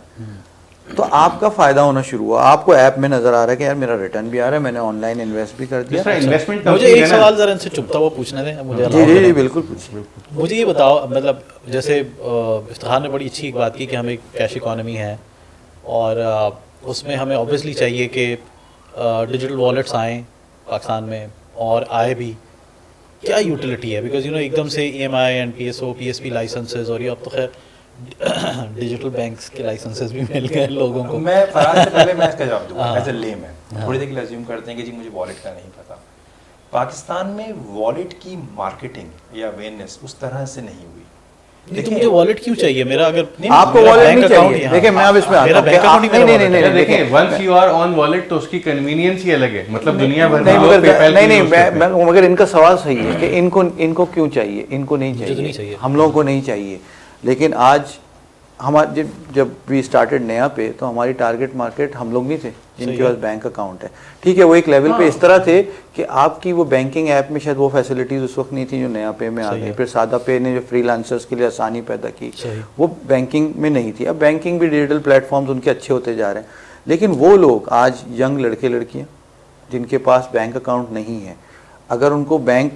तो आपका फायदा होना शुरू हुआ, आपको ऐप में नजर आ रहा है कि यार मेरा रिटर्न भी आ रहा है, मैंने ऑनलाइन इन्वेस्ट भी कर दिया। दूसरा इन्वेस्टमेंट मुझे एक सवाल जरा इनसे चुभता हुआ पूछने दें मुझे। जी जी जी बिल्कुल पूछिए। मुझे ये बताओ, मतलब जैसे इफ्तिखार ने बड़ी अच्छी एक बात की कि हम एक कैश इकॉनमी है और उसमें हमें ऑब्वियसली चाहिए कि डिजिटल वॉलेट्स आएँ पाकिस्तान में, और आए भी। क्या यूटिलिटी है? बिकॉज एकदम से EMI and PSO PSP licences, और ये अब तो खैर डिजिटल बैंक्स के लाइसेंसेस भी मिल गए लोगों को। मैं फराज से पहले मैं इसका जवाब दूंगा एज ए लेमैन। थोड़ी देर के लिए अज्यूम करते हैं कि जी मुझे वॉलेट का नहीं पता। पाकिस्तान में वॉलेट की मार्केटिंग या अवेयरनेस उस तरह से नहीं हुई। नहीं तो मुझे वॉलेट क्यों चाहिए? मेरा अगर आपको मेरा वॉलेट बैंक नहीं अकाउंट चाहिए, है, देखिए मैं अब इसमें मेरा आता बैंक हूँ। अकाउंट ही मेरा नहीं wallet है। देखिए once you are on wallet तो उसकी कन्वीनियंस ही अलग है, मतलब दुनिया भर में नहीं लोग मगर PayPal नहीं को नहीं use करते हैं। मगर इनका सवाल सही है कि इनको क्यों चाहिए, इनको नहीं मुझे तो नहीं चाहिए, चाहिए। हम लोगों को नहीं चाहिए। लेकिन आज हमारे जब वी स्टार्टेड नया पे तो हमारी टारगेट मार्केट हम लोग नहीं थे जिनके पास बैंक अकाउंट है। ठीक है, वो एक लेवल पे इस तरह थे कि आपकी वो बैंकिंग ऐप में शायद वो फैसिलिटीज उस वक्त नहीं थी जो नया पे में आ गई। फिर सादा पे ने जो फ्रीलांसर्स के लिए आसानी पैदा की, वो बैंकिंग में नहीं थी। अब बैंकिंग भी डिजिटल प्लेटफॉर्म्स उनके अच्छे होते जा रहे हैं। लेकिन वो लोग आज यंग लड़के लड़कियाँ जिनके पास बैंक अकाउंट नहीं है, अगर उनको बैंक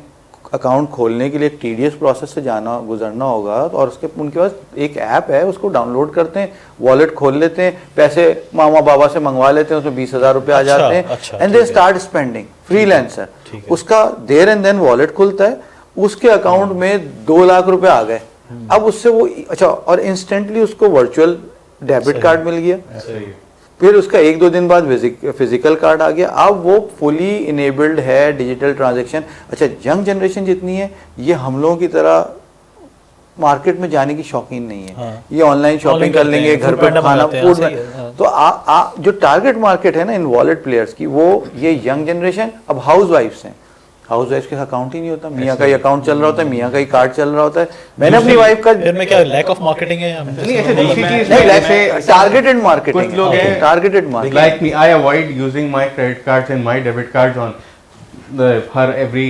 अकाउंट खोलने के लिए एक टीडीएस प्रोसेस से गुजरना होगा, और उनके पास एक ऐप है, उसको डाउनलोड करते हैं, वॉलेट खोल लेते हैं, पैसे मामा बाबा से मंगवा लेते हैं, उसमें 20,000 रुपये आ जाते हैं, and they start spending. Freelancer, उसका देयर एंड देन वॉलेट खुलता है, उसके अकाउंट में 2 लाख रुपए आ गए। अब उससे वो अच्छा, और इंस्टेंटली उसको वर्चुअल डेबिट कार्ड मिल गया, फिर उसका 1-2 दिन बाद फिजिकल कार्ड आ गया। अब वो फुली इनेबल्ड है डिजिटल ट्रांजैक्शन। अच्छा, यंग जनरेशन जितनी है ये हम लोगों की तरह मार्केट में जाने की शौकीन नहीं है। ये ऑनलाइन शॉपिंग कर लेंगे, घर पर खाना फूड में। तो जो टारगेट मार्केट है ना इन वॉलेट प्लेयर्स की, वो ये यंग जनरेशन। अब हाउस वाइफ्स हैं, हाउस वाइफ के अकाउंट ही नहीं होता, मियाँ का ही अकाउंट चल रहा होता है, मियाँ का ही कार्ड चल रहा होता है। मैंने अपनी वाइफ का फिर मैं क्या लैक ऑफ मार्केटिंग है? नहीं, ऐसे दूसरी चीज नहीं, जैसे टारगेटेड मार्केटिंग, कुछ लोग हैं targeted marketing. like me, I avoid using my credit cards and my debit cards on her every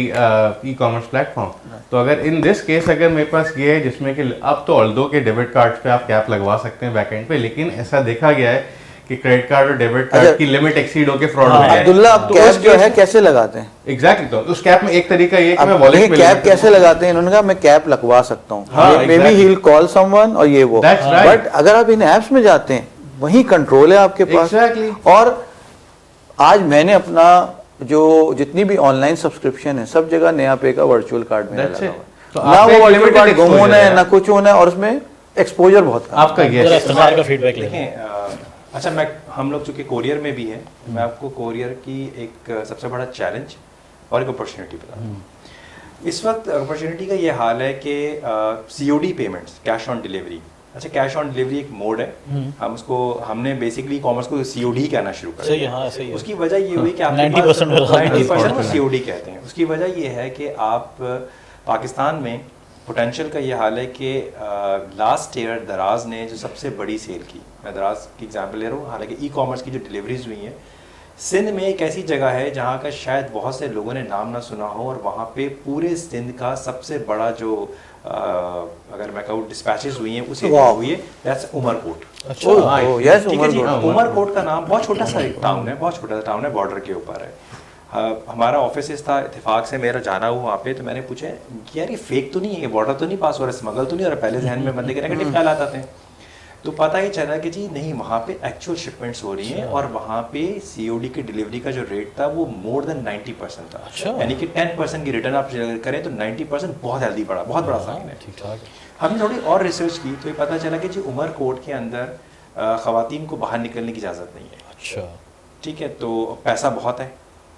e-commerce platform. तो अगर इन दिस केस अगर मेरे पास ये है जिसमें कि अब तो ऑल्दो के डेबिट कार्ड्स पे आप कैप लगवा सकते हैं बैकएंड पे, लेकिन ऐसा देखा गया है कि क्रेडिट कार्ड और डेबिट कार्ड की लिमिट एक्सीड होकर फ्रॉड हो जाए। अब्दुल्ला, आप कैप जो है कैसे लगाते हैं? एग्जैक्टली, तो उस कैप में एक तरीका ये है कि मैं अब वॉलेट में कैप कैसे लगाते हैं? इन्होंने कहा मैं कैप लगवा सकता हूँ, हाँ, may be he will call someone और ये वो। That's right. बट अगर आप इन ऐप्स में जाते हैं, वही कंट्रोल है आपके पास। Exactly. और आज मैंने अपना जो जितनी भी ऑनलाइन सब्सक्रिप्शन है सब जगह नया पे का वर्चुअल कार्ड मेरा That's लगा it. हुआ है। तो ना आपका वो एक वर्चुअल limited कार्ड गुम exposure होना है है, ना कुछ होना है, और उसमें एक्सपोजर बहुत कम है। आपका जरा यस इफ्तिखार का फीडबैक लें। देखें, अच्छा हम लोग चूंकि कोरियर में भी है, मैं आपको कोरियर की एक सबसे बड़ा चैलेंज और एक अपॉर्चुनिटी बता दूं। इस वक्त अपॉर्चुनिटी का ये हाल है कि COD payments, cash on delivery. अच्छा, कैश ऑन डिलीवरी एक मोड है, हमने बेसिकली कॉमर्स को COD कहना शुरू कर सही है, दिया। हाँ सही है। उसकी वजह ये हुई कि आप 90% 90% वो COD कहते हैं। उसकी वजह ये है कि आप पाकिस्तान में पोटेंशियल का ये हाल है कि लास्ट ईयर दराज ने जो सबसे बड़ी सेल की, मैं दराज की एग्जांपल ले रहा हूँ, हालांकि ई-कॉमर्स की जो डिलीवरीज हुई हैं, सिंध में एक ऐसी जगह है जहाँ का शायद बहुत से लोगों ने नाम ना सुना हो, और वहाँ पे पूरे सिंध का सबसे बड़ा जो अगर मैं कहूँ डिस्पैचेस हुई हैं उस एरिया में हुई है, दैट्स उमरकोट। अच्छा, यस, ठीक है जी, उमरकोट। उमरकोट का नाम बहुत छोटा सा एक टाउन है, बहुत छोटा सा टाउन है, बॉर्डर के ऊपर है। हमारा ऑफिस था, इत्तेफाक से मेरा जाना हुआ वहाँ पे, तो मैंने पूछा कि यार ये फेक तो नहीं है, बॉर्डर तो नहीं पास हो रहा, स्मगल तो नहीं हो रहा? पहले जहन में बंदे के नेगेटिव ख्याल आते थे। तो पता ही चला कि जी नहीं, वहाँ पे एक्चुअल शिपमेंट्स हो रही हैं, और वहाँ पे COD की डिलीवरी का जो रेट था वो मोर देन 90% था। अच्छा। यानी कि 10% की रिटर्न आप करें तो 90% बहुत हेल्दी पड़ा, बहुत बड़ा साइन है। ठीक ठाक। हमने थोड़ी और रिसर्च की तो ये पता चला कि जी उमरकोट के अंदर ख़वातीन को बाहर निकलने की इजाज़त नहीं है। अच्छा, ठीक है, तो पैसा बहुत है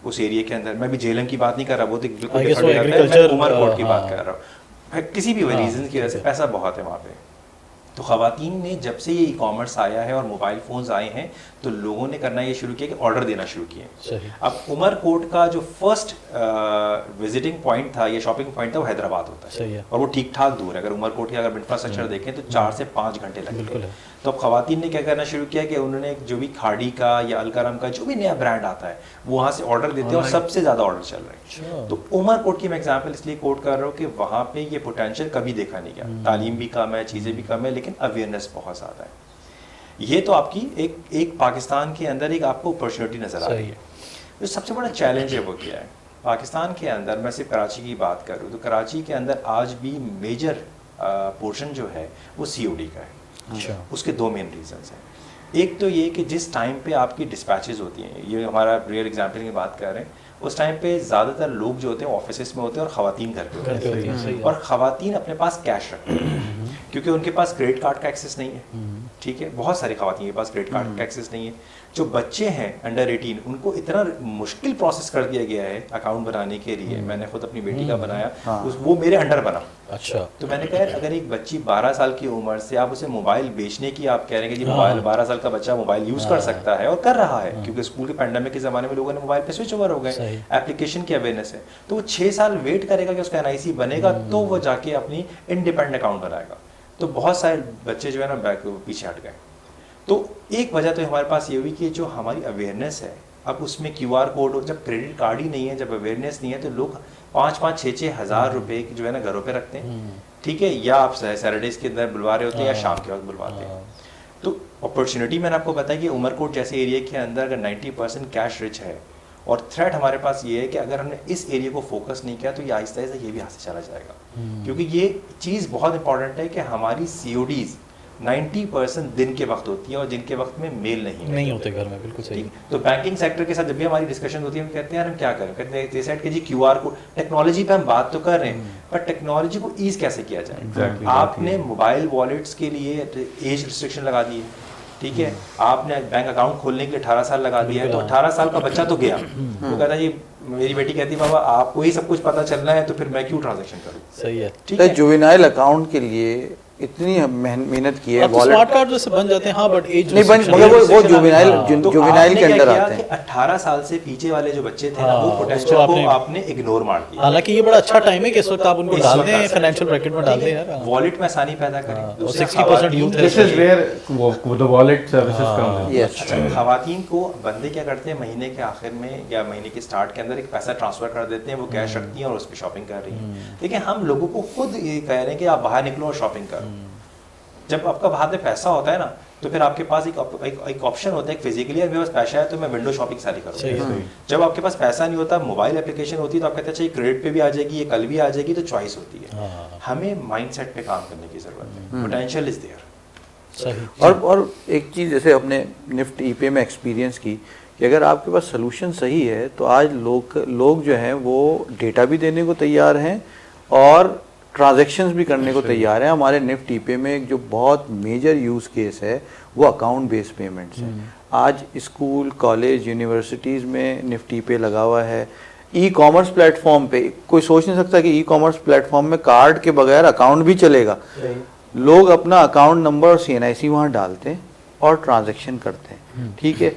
उस एरिया के अंदर। मैं भी जेलम की बात नहीं कर रहा, वो तो बिल्कुल I guess different वो हो जाता है। मैं agriculture, उमरकोट की बात हाँ। कर रहा हूँ। किसी भी रीज़न की वजह से पैसा बहुत है वहाँ पे। तो ख़वातीन ने जब से ये ई-कॉमर्स आया है और मोबाइल फ़ोन्स आए हैं, तो लोगों ने करना ये शुरू किया कि ऑर्डर देना शुरू किए। सही। अब उमरकोट का जो फर्स्ट विजिटिंग पॉइंट था, ये शॉपिंग पॉइंट था, वो हैदराबाद होता है। सही है। और वो ठीक ठाक दूर है, अगर उमरकोट की अगर इंफ्रास्ट्रक्चर देखें तो 4 से 5 घंटे लगते बिल्कुल हैं। है। तो अब ख़वातीन ने क्या करना शुरू किया कि उन्होंने जो भी खाड़ी का या अलकरम का जो भी नया ब्रांड आता है वो वहाँ से ऑर्डर देते हैं, और सबसे ज़्यादा ऑर्डर चल रहे हैं। तो उमरकोट की मैं एग्जांपल इसलिए कोट कर रहा हूँ कि वहाँ पे ये पोटेंशियल कभी देखा नहीं गया। तालीम भी कम है, चीज़ें भी कम है, लेकिन लेकिन अवेयरनेस बहुत ज़्यादा है। ये तो आपकी एक पाकिस्तान के अंदर एक आपको अपॉर्चुनिटी नज़र आ रही है। जो सबसे बड़ा चैलेंज है वो क्या है? पाकिस्तान के अंदर, मैं सिर्फ कराची की बात करूँ तो कराची के अंदर आज भी मेजर पोर्शन जो है वो COD का है। अच्छा। उसके दो मेन रीजंस हैं। एक तो ये कि जिस टाइम पे आपकी डिस्पैचेस होती हैं, ये हमारा रियल एग्जांपल की बात कर रहे हैं, उस टाइम पे ज़्यादातर लोग जो होते हैं ऑफिस में होते हैं और ख़वातीन घर पे होती हैं, और ख़वातीन अपने पास कैश रखती हैं क्योंकि उनके पास क्रेडिट कार्ड का एक्सेस नहीं है। ठीक है, बहुत सारी ख़वातीन के पास क्रेडिट कार्ड का एक्सेस नहीं है। जो बच्चे हैं अंडर 18, उनको इतना मुश्किल प्रोसेस कर दिया गया है अकाउंट बनाने के लिए। मैंने खुद अपनी बेटी का बनाया, वो मेरे अंडर बना। अच्छा। तो मैंने कहा यार, अगर एक बच्ची 12 साल की उम्र से आप उसे मोबाइल बेचने की आप कह रहे हैं कि जी मोबाइल 12 साल का बच्चा मोबाइल यूज़ कर सकता है और कर रहा है, क्योंकि स्कूल के पैंडेमिक के ज़माने में लोगों ने मोबाइल पे स्विच ओवर हो गए, एप्लीकेशन की अवेयरनेस है, तो वो 6 साल वेट करेगा कि उसका NIC बनेगा तो वो जाके अपनी इंडिपेंडेंट अकाउंट बनाएगा। तो बहुत सारे बच्चे जो है ना पीछे हट गए। तो एक वजह तो हमारे पास ये हुई कि जो हमारी अवेयरनेस है, अब उसमें QR कोड, और जब क्रेडिट कार्ड ही नहीं है, जब अवेयरनेस नहीं है, तो लोग 5-5, 6-6 हज़ार रुपए जो है ना घरों पे रखते हैं। ठीक है, या आप सैटरडेज के अंदर बुलवा रहे होते हैं या शाम के वक्त बुलवाते हैं। तो अपॉर्चुनिटी मैंने आपको बताया कि उमरकोट जैसे एरिया के अंदर अगर 90% कैश रिच है, और थ्रेट हमारे पास ये है कि अगर हमने इस एरिया को फोकस नहीं किया तो ये आहिस्ता आहिस्ता ये भी हाथ से चला जाएगा। क्योंकि ये चीज़ बहुत इंपॉर्टेंट है कि हमारी CODs 90% दिन के वक्त होती है और जिनके वक्त में मेल नहीं होते घर में। बिल्कुल सही। तो बैंकिंग सेक्टर के साथ जब भी हमारी डिस्कशन होती है, हम कहते हैं यार हम क्या करें, कहते हैं डिसाइड कि जी QR कोड, टेक्नोलॉजी पे हम बात तो कर रहे हैं, पर टेक्नोलॉजी को ईज कैसे किया जाए। आपने मोबाइल वॉलेट्स के लिए एज रिस्ट्रिक्शन लगा दी है, ठीक है, आपने बैंक अकाउंट खोलने के लिए 18 साल लगा दिया है, तो 18 साल का बच्चा तो गया, वो कहता है ये, मेरी बेटी कहती है बाबा आपको ही सब कुछ पता चलना है तो फिर मैं क्यों ट्रांजैक्शन करूं। सही है। ठीक है, जुवेनाइल अकाउंट के लिए इतनी मेहनत की है, वॉलेट स्मार्ट कार्ड जैसे बन जाते हैं, हाँ, बट एज नहीं बन, मगर वो जुवेनाइल के अंदर आते हैं। 18 साल से पीछे वाले जो बच्चे थे ना, वो पोटेंशियल को आपने इग्नोर मार दिया। हालांकि ये बड़ा अच्छा टाइम है कि इस वक्त आप उनको डाल दें फाइनेंशियल ब्रैकेट में, डाल दें यार, वॉलेट में आसानी पैदा करें। और 60% यूथ है, this is where the wallet services come. Yes, खवातीन को बंदे क्या करते हैं, महीने के आखिर में या महीने के स्टार्ट के अंदर एक पैसा ट्रांसफर कर देते हैं, वो कैश रखती हैं और उस पर शॉपिंग कर रही हैं। लेकिन हम लोगों को खुद ये कह रहे हैं कि आप बाहर निकलो और शॉपिंग करो। जब आपका हाथ में पैसा होता है ना, तो फिर आपके पास एक ऑप्शन होता है, फिजिकली मेरे पास पैसा है तो मैं विंडो शॉपिंग सारी करूँगा। जब आपके पास पैसा नहीं होता, मोबाइल एप्लीकेशन होती है, तो आप कहते हैं अच्छा ये क्रेडिट पे भी आ जाएगी, ये कल भी आ जाएगी, तो चॉइस होती है। हमें माइंडसेट पे काम करने की जरूरत है, पोटेंशियल इज देयर। सही। और एक चीज़ जैसे अपने निफ्ट ईपे में एक्सपीरियंस की कि अगर आपके पास सोल्यूशन सही है तो आज लोग जो हैं वो डेटा भी देने को तैयार हैं और ट्रांजैक्शंस भी करने को तैयार हैं। हमारे निफ्ट ईपे में एक जो बहुत मेजर यूज़ केस है वो अकाउंट बेस्ड पेमेंट्स है। आज स्कूल, कॉलेज, यूनिवर्सिटीज़ में निफ्ट ईपे लगा हुआ है। ई-कॉमर्स प्लेटफॉर्म पे कोई सोच नहीं सकता कि ई-कॉमर्स प्लेटफॉर्म में कार्ड के बगैर अकाउंट भी चलेगा। लोग अपना अकाउंट नंबर और CNIC वहाँ डालते हैं और ट्रांजैक्शन करते हैं। ठीक है,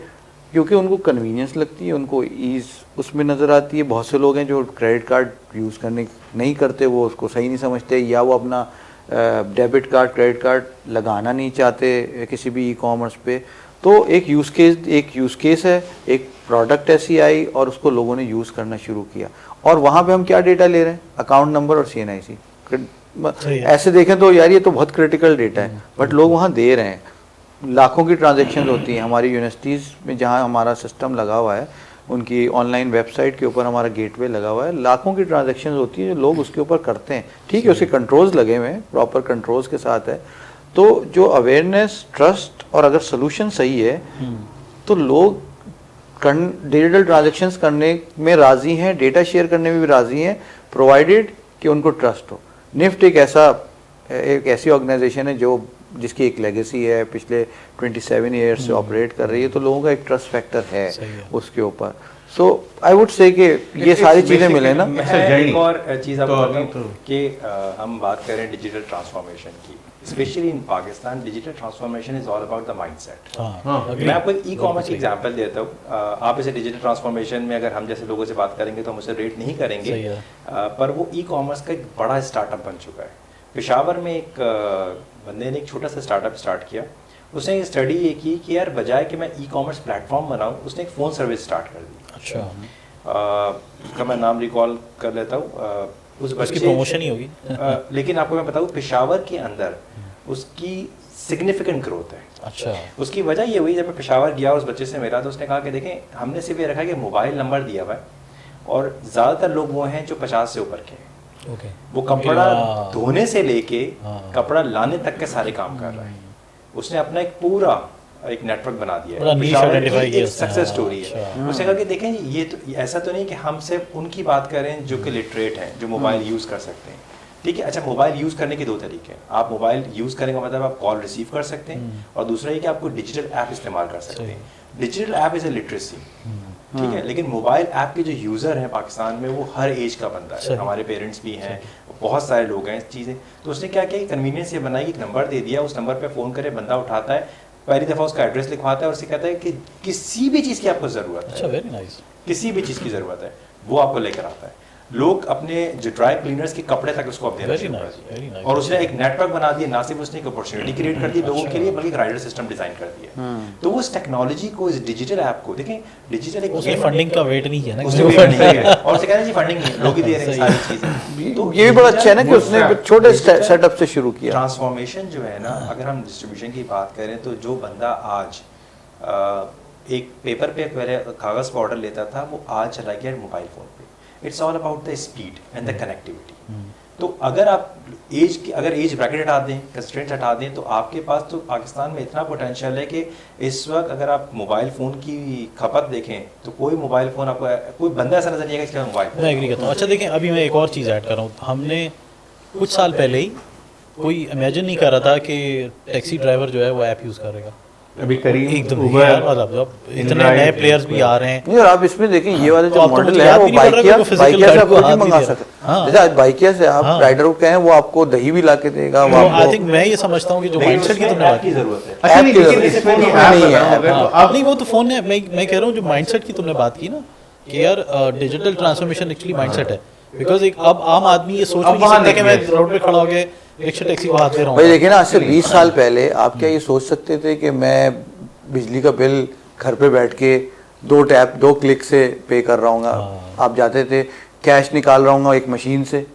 क्योंकि उनको कन्वीनियंस लगती है, उनको ईज़ उसमें नज़र आती है। बहुत से लोग हैं जो क्रेडिट कार्ड यूज़ करने नहीं करते, वो उसको सही नहीं समझते, या वो अपना डेबिट कार्ड, क्रेडिट कार्ड लगाना नहीं चाहते किसी भी ई-कॉमर्स पे। तो एक यूज़ केस है, एक प्रोडक्ट ऐसी आई और उसको लोगों ने यूज़ करना शुरू किया। और वहाँ पे हम क्या डेटा ले रहे हैं, अकाउंट नंबर और CNIC। ऐसे देखें तो यार ये तो बहुत क्रिटिकल डेटा है, बट लोग वहाँ दे रहे हैं। लाखों की ट्रांजैक्शन होती हैं हमारी यूनिवर्सिटीज़ में, जहाँ हमारा सिस्टम लगा हुआ है, उनकी ऑनलाइन वेबसाइट के ऊपर हमारा गेटवे लगा हुआ है। लाखों की ट्रांजैक्शन होती है जो लोग उसके ऊपर करते हैं। ठीक है, उसके कंट्रोल्स लगे हुए हैं, प्रॉपर कंट्रोल्स के साथ है। तो जो अवेयरनेस, ट्रस्ट और अगर सोल्यूशन सही है तो लोग डिजिटल ट्रांजैक्शंस करने में राज़ी हैं, डेटा शेयर करने में भी राज़ी हैं, प्रोवाइडेड कि उनको ट्रस्ट हो। निफ्ट एक ऐसी ऑर्गेनाइजेशन है जिसकी एक लेगेसी है, पिछले 27 ईयर्स से ऑपरेट कर रही है, तो लोगों का एक ट्रस्ट फैक्टर है उसके ऊपर। सो आई वुड से कि ये सारी चीज़ें मिले ना। एक और चीज़ आपको बताऊं कि हम बात करें डिजिटल ट्रांसफॉर्मेशन की, specially in Pakistan digital transformation is all about the mindset. मैं आपको एक ई-कॉमर्स की एग्जांपल देता हूँ। आप इसे डिजिटल ट्रांसफॉर्मेशन में अगर हम जैसे लोगों से बात करेंगे तो हम उसे रेट नहीं करेंगे, पर वो ई-कॉमर्स का एक बड़ा स्टार्टअप बन चुका है। पेशावर में एक बंदे ने एक छोटा सा स्टार्टअप स्टार्ट किया। उसने ये स्टडी ये की कि यार बजाय कि मैं ई-कॉमर्स प्लेटफॉर्म बनाऊँ, उसने एक फ़ोन सर्विस स्टार्ट कर दी। अच्छा, उसका मैं नाम रिकॉल कर लेता हूँ, उस उसकी प्रमोशन ही होगी। लेकिन आपको मैं बताऊँ, पेशावर के अंदर उसकी सिग्निफिकेंट ग्रोथ है। अच्छा उसकी वजह ये हुई, जब मैं पेशावर गया उस बच्चे से मिला तो उसने कहा कि देखें हमने सिर्फ ये रखा है कि मोबाइल नंबर दिया हुआ है और ज़्यादातर लोग वो हैं जो 50 से ऊपर के हैं। ओके वो कपड़ा हाँ। धोने से लेके हाँ। कपड़ा लाने तक के सारे काम कर रहा है। उसने अपना एक पूरा एक नेटवर्क बना दिया बड़ा है। niche पेशावर की identify किया एक उसने, सक्सेस हाँ, स्टोरी है। अच्छा। उसने कहा कि देखें ये तो ऐसा तो नहीं कि हम सिर्फ उनकी बात करें जो कि लिटरेट हैं, जो मोबाइल यूज़ कर सकते हैं। ठीक है, अच्छा मोबाइल यूज़ करने के दो तरीके हैं। आप मोबाइल यूज़ करने का मतलब आप कॉल रिसीव कर सकते हैं और दूसरा ये कि आपको डिजिटल ऐप इस्तेमाल कर सकते हैं। Digital app is a literacy, ठीक है, लेकिन मोबाइल ऐप के जो यूज़र हैं पाकिस्तान में वो हर एज का बंदा है। सही। हमारे पेरेंट्स भी हैं, बहुत सारे लोग हैं चीज़ें। तो उसने क्या किया, कन्वीनियंस ये बनाई, एक नंबर दे दिया, उस नंबर पे फ़ोन करे, बंदा उठाता है, पहली दफ़ा उसका एड्रेस लिखवाता है और उससे कहता है कि किसी भी चीज़ की आपको ज़रूरत अच्छा है, वेरी नाइस किसी भी चीज़ की ज़रूरत है वो आपको लेकर आता है। लोग अपने जो ड्राई क्लीनर्स के कपड़े तक उसको अब देना Very शुरू कर nice, दिया। very nice. और उसने एक नेटवर्क बना दिया, ना सिर्फ उसने एक अपॉर्चुनिटी क्रिएट कर दी लोगों के लिए बल्कि एक राइडर सिस्टम डिजाइन कर दिया। तो वो इस टेक्नोलॉजी को, इस डिजिटल ऐप को देखें, डिजिटल एक उसमें फंडिंग का वेट नहीं है ना उसमें भी फंडिंग है और उसे कहना जी फंडिंग नहीं है, लोग ही दे रहे हैं सारी चीजें। तो ये भी बड़ा अच्छा है ना कि उसने एक छोटे सेटअप से शुरू किया। ट्रांसफॉर्मेशन जो है ना, अगर हम डिस्ट्रीब्यूशन की बात करें तो जो बंदा आज एक पेपर पे पहले कागज़ पर ऑर्डर लेता था वो आज चला गया मोबाइल फ़ोन पे। It's all about the speed and the connectivity. तो अगर आप अगर एज ब्रैकेट हटा दें, कंस्ट्रेंट्स हटा दें, तो आपके पास तो पाकिस्तान में इतना पोटेंशियल है कि इस वक्त अगर आप मोबाइल फ़ोन की खपत देखें तो कोई मोबाइल फ़ोन आपको, कोई बंदा ऐसा नजर नहीं आएगा इसका मोबाइल मैं एग्री करता हूँ। अच्छा देखें अभी मैं एक और चीज़ ऐड कर रहा हूँ। हमने कुछ साल पहले ही कोई इमेजिन नहीं कर रहा था कि टैक्सी ड्राइवर जो है वो ऐप यूज़ करेगा। अभी करीम एकदम Uber, यार, मतलब जब इतने नए प्लेयर्स भी आ रहे हैं। नहीं, और आप इसमें देखें ये वाले तो जो आप तो मॉडल मुझे है याद वो भी नहीं पड़ रहा बाइकिया कि वो physical से आप guide को कुछ हाथ भी भी मंगा दे रहा है। सकते हाँ। हैं। जैसे आज बाइकिया से आप हाँ। राइडर को कहें वो आपको दही भी ला के देगा, वो आई आपको थिंक मैं ये समझता हूँ कि जो माइंडसेट की तुमने बात की की, ज़रूरत है। अच्छा नहीं, ऐप की लेकिन जरूरत इसमें है। भी नहीं ऐप है, बनाओगे तो हाँ, अब नहीं वो तो फोन है। मैं कह रहा हूँ जो माइंडसेट की तुमने बात की ना कि यार डिजिटल ट्रांसफॉर्मेशन एक्चुअली माइंडसेट है। बिकॉज एक अब आम आदमी ये सोच भी अब नहीं वहाँ सकता कि मैं नहीं है। रोड पे खड़ा हो गए रिक्शा टैक्सी को हाथ दे रहा भाई हूँ। देखिए ना, आज से 20 साल पहले आप क्या ये सोच सकते थे कि मैं बिजली का बिल घर पे बैठ के 2 क्लिक से पे कर रहा हूँ? आप जाते थे कैश निकाल रहा हूँ एक मशीन से।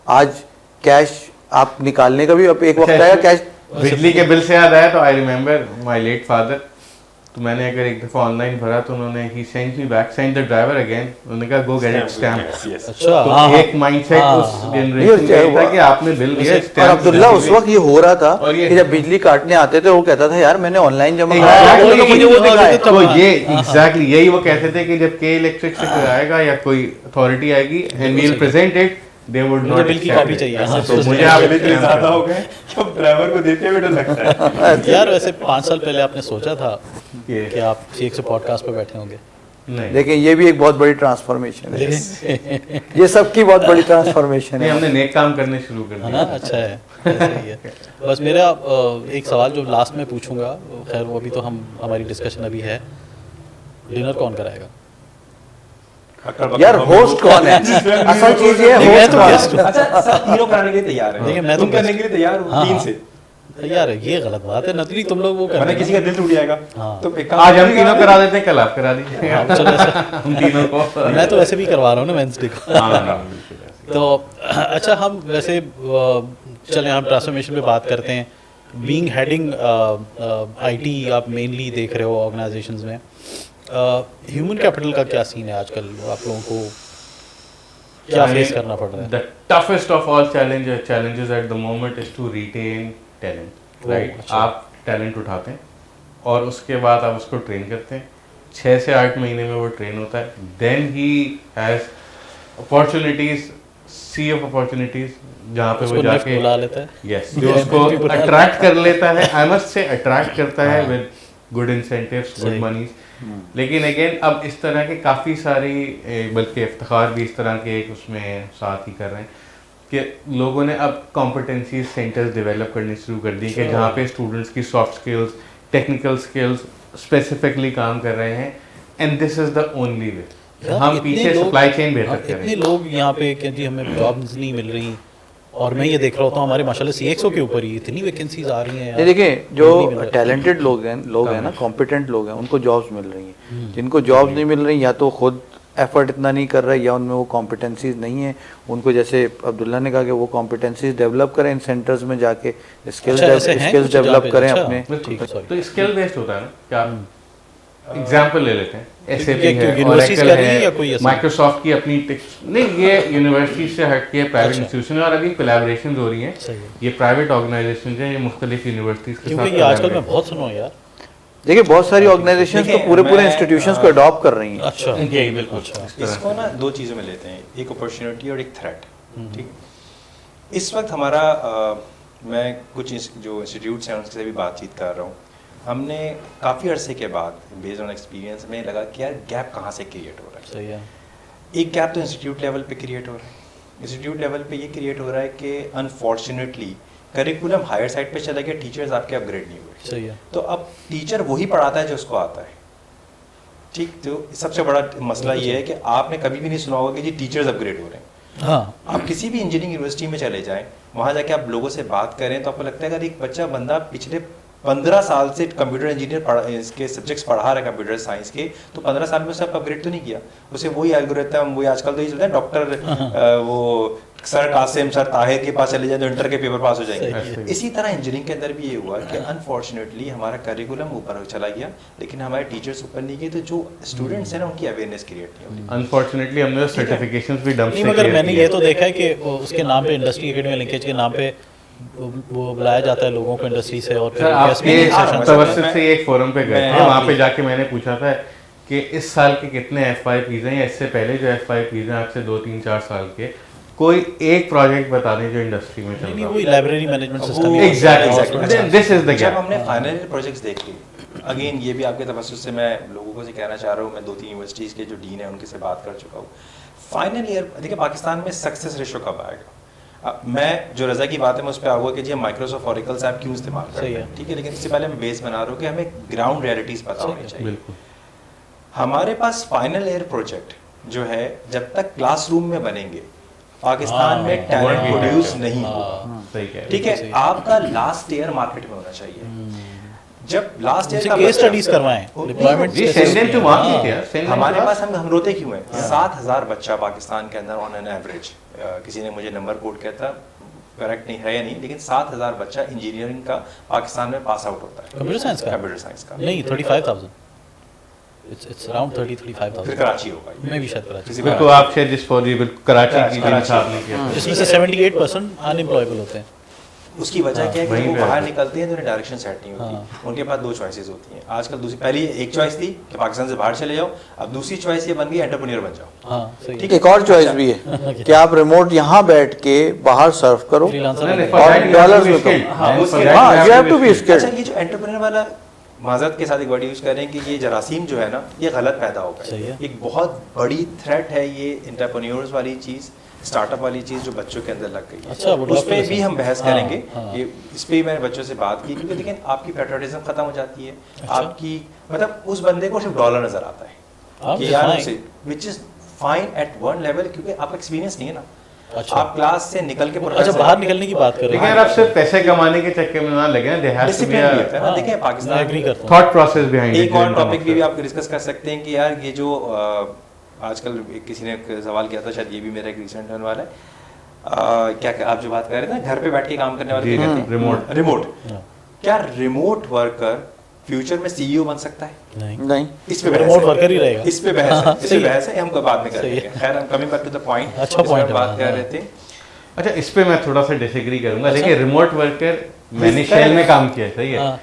आज कैश आप निकालने का भी अब एक वक्त आएगा कैश। बिजली के बिल से याद आया तो I remember my late father. तो मैंने अगर एक दफ़ा ऑनलाइन भरा तो उन्होंने ही send me back, send the driver again. उन्होंने कहा गो गेट इट स्टैम्प। अच्छा तो हाँ, एक माइंडसेट हाँ, उस हाँ। जनरेशन का था कि आपने बिल दिया और स्टैम्प। अब्दुल्ला उस वक्त ये हो रहा था और ये- कि जब बिजली काटने आते थे वो कहता था यार मैंने ऑनलाइन जमा Exactly. कराया, वो तो मुझे वो लेकिन दिखाए। तो तो ये एग्जैक्टली यही वो कहते थे कि जब के इलेक्ट्रिक से कोई आएगा या कोई अथॉरिटी आएगी and we will present it, they would मुझे नॉट बिल की कॉपी चाहिए। हाँ, तो मुझे आप इतने ज़्यादा हो गए कि अब ड्राइवर को देते हुए डर लगता है। यार वैसे 5 साल पहले आपने सोचा था ये- कि आप एक से पॉडकास्ट पे बैठे होंगे? नहीं देखिए ये भी एक बहुत बड़ी ट्रांसफॉर्मेशन है, लेकिन ये सबकी बहुत बड़ी ट्रांसफॉर्मेशन नहीं, है। हमने नेक काम करने शुरू कर है ना, दिया। अच्छा है, सही है। बस मेरा एक सवाल जो लास्ट में पूछूंगा, खैर वो अभी तो हमारी डिस्कशन अभी है, डिनर कौन कराएगा? यार होस्ट कौन है? असल चीज ये नहीं, मैं होस्ट तो कौन guest है? अच्छा सब तीनों कराने के लिए तैयार है। देखिए, मैं तो तुम करने के लिए तैयार हो हाँ, 3 हाँ। से, यार ये गलत बात है, नतली तुम लोग वो कर वरना रहे किसी हैं का दिल टूट जाएगा। हाँ। तो एक काम आज हम करेंगे, तीनों करा देते हैं, कल आप करा दीजिए ना। हाँ, चलो ऐसे- हम तीनों को। मैं तो वैसे भी करवा रहा हूँ ना वेंसडे को। हाँ, नहीं, बिल्कुल ऐसे। तो अच्छा हम वैसे चले हम ट्रांसफॉर्मेशन पे बात करते हैं। बीइंग हेडिंग आईटी आप मेनली देख रहे हो ऑर्गेनाइजेशंस में, ह्यूमन कैपिटल का क्या सीन है आजकल? आप लोगों को क्या फेस करना पड़ रहा है? The toughest of all challenges at the moment is to retain talent, right? अच्छा। आप टैलेंट उठाते हैं और उसके बाद आप उसको ट्रेन करते हैं। 6 से 8 महीने में वो ट्रेन होता है। Then he has opportunities, sea of opportunities, जहाँ पे वो उसको नेफ्ट जाके बुला लेता है। यस जो उसको अट्रैक्ट कर लेता है। आई मस्ट से अट्रैक्ट करता है विद गुड इंसेंटिव्स, गुड सही। मनीज। लेकिन अगेन अब इस तरह के काफ़ी सारी बल्कि इफ्तिखार भी इस तरह के एक उसमें साथ ही कर रहे हैं कि लोगों ने अब कॉम्पिटेंसी सेंटर्स डेवलप करने शुरू कर दिए कि जहाँ पे स्टूडेंट्स की soft skills, technical skills specifically काम कर रहे हैं। And this is the only way. यार, हम इतने पीछे लोग- सप्लाई चेन हाँ, बेहतर इतने करें। लोग यहाँ पे कि जी हमें जॉब्स नहीं मिल रही, और मैं ये देख रहा होता हूँ हमारे माशाल्लाह CXO के ऊपर ही इतनी वैकेंसीज आ रही हैं ये यार। देखिए नहीं जो मिल रहा। टैलेंटेड लोग हैं ना, कॉम्पिटेंट लोग हैं, उनको जॉब्स मिल रही हैं। जिनको जॉब्स नहीं मिल रही या तो खुद एफर्ट इतना नहीं कर रहा है या उनमें वो कॉम्पिटेंसीज नहीं है, उनको जैसे अब्दुल्ला ने कहा कि वो कॉम्पिटेंसीज डेवलप करें इन सेंटर्स में जाके, स्किल्स ऐसे हैं स्किल्स कुछ जहाँ डेवलप पे? करें अच्छा, अपने। ठीक है, sorry। तो स्किल बेस्ड होता है ना, क्या एग्जाम्पल ले लेते हैं, SAP ये है, universities Oracle कर रही है या कोई है, ऐसा? माइक्रोसॉफ्ट की अपनी नहीं, ये यूनिवर्सिटी से हट के प्राइवेट अच्छा। इंस्टीट्यूशन है और अभी कोलैबोरेशन हो रही हैं। सही है। ये प्राइवेट ऑर्गेनाइजेशन है, ये मुख्तलिफ यूनिवर्सिटीज के साथ क्योंकि ये आजकल मैं collaborate- बहुत सुना हूँ यार। देखिए बहुत सारी ऑर्गेनाइजेशंस तो देखिए, पूरे मैं, इंस्टीट्यूशंस को अडॉप्ट कर रही हैं। अच्छा जी, बिल्कुल। अच्छा इस तरह इसको ना दो चीज़ों में लेते हैं, एक अपॉर्चुनिटी और एक थ्रेट। ठीक, इस वक्त हमारा मैं कुछ जो इंस्टीट्यूट्स हैं उनसे भी बातचीत कर रहा हूँ, हमने काफ़ी अरसे के बाद बेस्ड ऑन एक्सपीरियंस में लगा कि यार गैप कहाँ से क्रिएट हो रहा है। सही है। एक गैप तो इंस्टीट्यूट लेवल पे क्रिएट हो रहा है। इंस्टीट्यूट लेवल पे ये क्रिएट हो रहा है कि अनफॉर्चुनेटली करिकुलम हायर साइड पे चला गया, टीचर्स आपके अपग्रेड नहीं हुए। सही है। तो अब टीचर वही पढ़ाता है जो उसको आता है। ठीक, तो सबसे बड़ा मसला ये है कि आपने कभी भी नहीं सुना होगा कि जी टीचर्स अपग्रेड हो रहे हैं। हाँ आप किसी भी इंजीनियरिंग यूनिवर्सिटी में चले जाएं, वहाँ जाके आप लोगों से बात करें तो आपको लगता है अगर एक बंदा पिछले 15 साल से कंप्यूटर इंजीनियर इसके सब्जेक्ट्स पढ़ा रहा है कंप्यूटर साइंस के, तो 15 साल में उसने अपग्रेड तो नहीं किया, उसे वही एल्गोरिथम, वही आजकल तो ये चलता है डॉक्टर वो सर कासिम सर ताहिर के पास चले जाए तो इंटर के पेपर पास हो जाएंगे। इसी तरह इंजीनियरिंग के अंदर भी ये हुआ कि अनफॉर्चुनेटली हमारा करिकुलम ऊपर चला गया लेकिन हमारे टीचर्स ऊपर नहीं गए, तो जो स्टूडेंट्स हैं ना उनकी अवेयरनेस क्रिएट नहीं होती। अनफॉर्चुनेटली हमने सर्टिफिकेशंस भी डंप नहीं, से मगर clear मैंने किए। ये तो देखा है कि उसके नाम पे इंडस्ट्री एकेडमी लिंकेज के नाम पे वो बुलाया जाता है लोगों को इंडस्ट्री से, और फिर सर guest आपके speaking sessions होते हैं। तवस्सुत से एक फोरम पे गए थे, मैं- वहाँ पे जाके मैंने पूछा था कि इस साल के कितने FYPs हैं या इससे पहले जो FYPs हैं आपसे 2 3 4 साल के, कोई एक प्रोजेक्ट बता दें जो इंडस्ट्री में चल नहीं, रहा वही हो। Library management system Exactly. This is the जब gap. हमने फाइनल प्रोजेक्ट्स देखे, अगेन ये भी आपके तवज्जुह से मैं लोगों से कहना चाह रहा हूँ, मैं 2 3 यूनिवर्सिटीज़ के जो डीन है उनके से बात कर चुका हूँ। फाइनल ईयर देखिए पाकिस्तान में सक्सेस रेशो कब आएगा, अब मैं जो रज़ा की बात है मैं उस पर आऊँगा कि जी हम माइक्रोसॉफ्ट ऑरेकल से आप क्यों इस्तेमाल करते सही हैं, है। ठीक है, लेकिन इससे पहले मैं बेस बना रहा हूँ कि हमें ग्राउंड रियलिटीज़ पता होनी चाहिए। बिल्कुल। हमारे पास फाइनल ईयर प्रोजेक्ट जो है जब तक क्लासरूम में बनेंगे पाकिस्तान हाँ, में टैलेंट हाँ, प्रोड्यूस हाँ, नहीं हाँ, होगा। सही कह रहे ठीक हैं। है, सही। आपका लास्ट ईयर मार्केट में होना चाहिए। जब लास्ट ईयर उनसे का केस बच्चा- स्टडीज करवाएं, वो- डिप्लॉयमेंट जी, send them to market यार, send them to हमारे us. पास हम रोते क्यों हैं? 7,000 बच्चा पाकिस्तान के अंदर ऑन एन एवरेज, किसी ने मुझे नंबर कोट किया था, करेक्ट नहीं है या नहीं, लेकिन 7,000 बच्चा इंजीनियरिंग का पाकिस्तान में पास आउट होता है। कंप्यूटर साइंस का? कंप्यूटर साइंस का नहीं 35,000, इट्स अराउंड 35,000। फिर कराची होगा ये। मैं भी शायद कराची, किसी बिल्कुल आप शायद जिस फौजी कराची की कराची। जिनसा आपने किया था। जिसमें से 78% अनएम्प्लॉयबल होते हैं। उसकी वजह क्या है कि वहीं वो पे बाहर आते हैं। निकलते हैं तो उन्हें डायरेक्शन सेट नहीं होती। उनके पास 2 चॉइसेस होती हैं आजकल। दूसरी पहली एक चॉइस थी कि पाकिस्तान से बाहर चले जाओ, अब दूसरी चॉइस ये बन गई एंटरप्रेन्योर बन जाओ। हाँ सही ठीक है। एक और चॉइस भी है कि आप रिमोट यहाँ बैठ के बाहर सर्व करो फ्रीलांसर नहीं, में- for that you have to dollars be में skilled. कम। हाँ, And उसके for बाद- that हाँ, you have to be skilled. अच्छा, ये जो एंटरप्रेन्योर वाला माजरत के साथ एक वर्ड यूज़ करें कि ये जरासीम जो है ना ये गलत पैदा हो सही गया। है। एक बहुत बड़ी थ्रेट है ये एंटरप्रेन्योर्स वाली चीज़, स्टार्टअप वाली चीज़ जो बच्चों के अंदर लग गई है। अच्छा, would love उस to पर listen. भी हम बहस हाँ, करेंगे। हाँ। ये इस पर भी मैंने बच्चों से बात की क्योंकि लेकिन आपकी पेट्रोटिज्म खत्म हो जाती है। अच्छा। आपकी मतलब उस बंदे को सिर्फ डॉलर नजर आता है आप कि यार fine. उसे which is fine eight one level, क्योंकि आपका एक्सपीरियंस नहीं है ना। अच्छा। आप क्लास से निकल के अच्छा, प्रोफेसर- बाहर निकलने की बात कर रहे लेकिन हैं। अगर आप सिर्फ पैसे कमाने के चक्कर में ना लगे ना, there has to be discipline भी होता है a ना। देखिए मैं पाकिस्तान एग्री करता हूँ। thought process behind it. एक और टॉपिक भी आप डिस्कस कर सकते हैं कि यार ये जो आजकल किसी ने एक सवाल किया था, शायद ये भी मेरा एक रिसेंट होने वाला है, क्या आप जो बात कर रहे थे ना घर पे बैठ के काम करने वाले जी, क्या कहते हैं? remote. रिमोट। हाँ। क्या रिमोट वर्कर फ्यूचर में सीईओ बन सकता है? नहीं, नहीं इस पे बहस रिमोट है। वर्कर ही रहेगा। इस पे बहस है, हाँ, इस पे सही है। बहस है, हम बाद में सही करेंगे। है। खैर हम coming back to the point, अच्छा point है, बात कर हाँ। रहे थे। अच्छा, इस पे मैं थोड़ा सा डिसएग्री करूंगा। अच्छा। देखिए रिमोट वर्कर मैंने शेल में काम किया है, सही है, हाँ।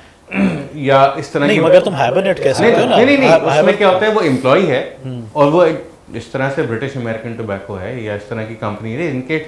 या इस तरह नहीं, की मगर तुम हाइबरनेट कह सकते हो ना। नहीं उसमें हाइबर- क्या होता है, वो एम्प्लॉय है और वो इस तरह से ब्रिटिश अमेरिकन टोबैको है या इस तरह की कंपनी है, इनके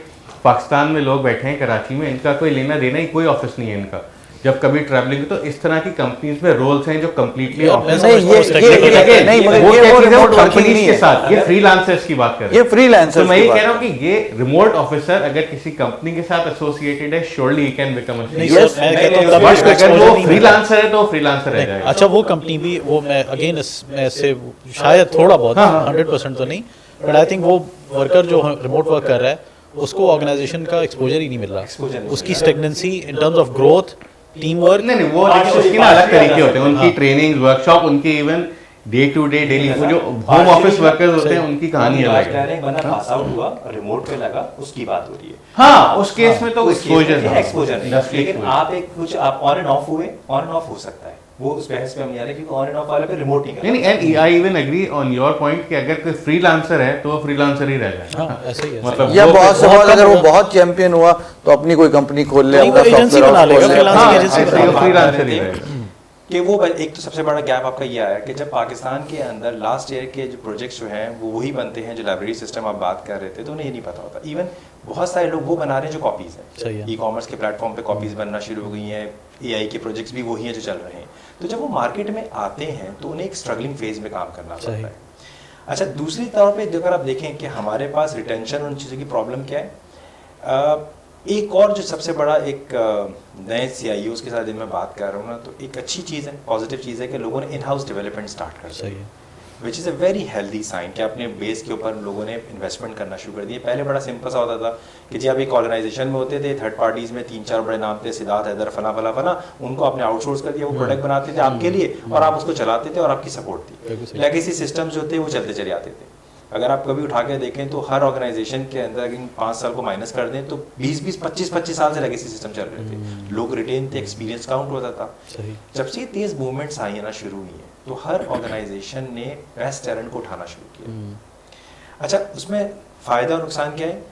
पाकिस्तान में लोग बैठे हैं कराची में, इनका कोई लेना देना ही, कोई ऑफिस नहीं है इनका। जब कभी ट्रैवलिंग तो इस तरह की कंपनीज में रोल्स हैं जो कंप्लीटली यार, ऑफिस मैं नहीं, समझता हूँ ये- technical ये- है। नहीं, मगर वो ये क्या वो चीज़ है, वो remote working कंपनीज नहीं के है। साथ, ये फ्रीलांसर्स की बात कर रहे ये हैं। फ्रीलांसर तो मैं ये कह रहा हूँ कि ये रिमोट ऑफिसर अगर किसी कंपनी के साथ एसोसिएटेड है, surely he can become a नहीं Yes, सर, मैं नहीं, कहता हूँ नहीं, तभी उसको अगर exposure वो नहीं मिलता। फ्रीलांसर है तो फ्रीलांसर रह नहीं, जाएगा। अच्छा वो कंपनी भी वो मैं अगेन इसमें से शायद थोड़ा बहुत हाँ। 100% तो नहीं, बट आई थिंक वो वर्कर जो रिमोट वर्क कर रहा है उसको ऑर्गेनाइजेशन का एक्सपोजर ही नहीं मिल Exposure रहा। नहीं उसकी मिल रहा। Stagnancy in terms of growth, team work. नहीं वो देखिए उसकी ना अलग तरीके होते हैं, उनकी ट्रेनिंग वर्कशॉप, उनकी even day to day daily वो जो होम ऑफिस वर्कर्स होते हैं उनकी कहानी अलग कह है। रहे हैं बंदा पास आउट हुआ रिमोट पे लगा उसकी बात हो रही है। हाँ उस केस में तो एक्सपोजर एक्सपोजर नहीं, लेकिन आप एक कुछ आप ऑन एंड ऑफ हुए, ऑन एंड ऑफ हो सकता है, वो उस बहस पे हम नहीं आ रहे क्योंकि ऑन एंड ऑफ वाले पे रिमोट नहीं नहीं and I even agree on your point कि अगर कोई फ्रीलांसर है तो वो फ्रीलांसर ही रह जाए। हाँ, ऐसे ही है, मतलब या वो- बहुत से बहुत बहुत अगर कम वो होगा। बहुत चैंपियन हुआ तो अपनी कोई कंपनी खोल ले, नहीं, अपना वो एजेंसी software बना house लेगा, खोल ले। freelancing हाँ, एजेंसी ऐसे बना ही लेगा। फ्रीलांसर ही रहेगा। कि वो एक तो सबसे बड़ा गैप आपका ये आया कि जब पाकिस्तान के अंदर लास्ट ईयर के जो प्रोजेक्ट्स जो हैं वो वही बनते हैं जो लाइब्रेरी सिस्टम आप बात कर रहे थे, तो उन्हें ये नहीं पता होता। इवन बहुत सारे लोग वो बना रहे हैं जो कॉपीज़ सही हैं, है। ई कॉमर्स के प्लेटफॉर्म पे कॉपीज़ बनना शुरू हो गई हैं, AI के प्रोजेक्ट्स भी वही हैं जो चल रहे हैं। तो जब वो मार्केट में आते हैं तो उन्हें एक स्ट्रगलिंग फेज में काम करना पड़ता सही। है। अच्छा, दूसरी तौर पे अगर आप देखें कि हमारे पास रिटेंशन उन चीज़ों की प्रॉब्लम क्या है, एक और जो सबसे बड़ा एक नए CIOs के साथ दिन मैं बात कर रहा हूँ ना, तो एक अच्छी चीज़ है, पॉजिटिव चीज़ है कि लोगों ने इन हाउस डेवलपमेंट स्टार्ट कर सही है। Which is a very healthy sign कि अपने बेस के ऊपर लोगों ने इन्वेस्टमेंट करना शुरू कर दिया। पहले बड़ा सिंपल सा होता था कि जी आप एक ऑर्गेनाइजेशन में होते थे, थर्ड पार्टीज़ में 3-4 बड़े नाम थे, सिद्धार्थ, हैदर, फला फला फला, उनको आपने आउटसोर्स कर दिया, वो प्रोडक्ट बनाते थे आपके लिए और आप उसको चलाते थे और आपकी सपोर्ट बिल्कुल थी। सही। लेगेसी सिस्टम्स जो थे वो चलते चले आते थे। अगर आप कभी उठा के देखें तो हर ऑर्गेनाइजेशन के अंदर अगर 5 साल को माइनस कर दें तो 20-20, 25-25 साल से लेगेसी सिस्टम चल रहे थे, लोग रिटेन थे, एक्सपीरियंस काउंट होता था। सही। जब से तेज मूवमेंट्स आई है ना शुरू हुई है तो हर ऑर्गेनाइजेशन ने बेस्ट टैलेंट को उठाना शुरू किया। अच्छा, उसमें फ़ायदा और नुकसान क्या है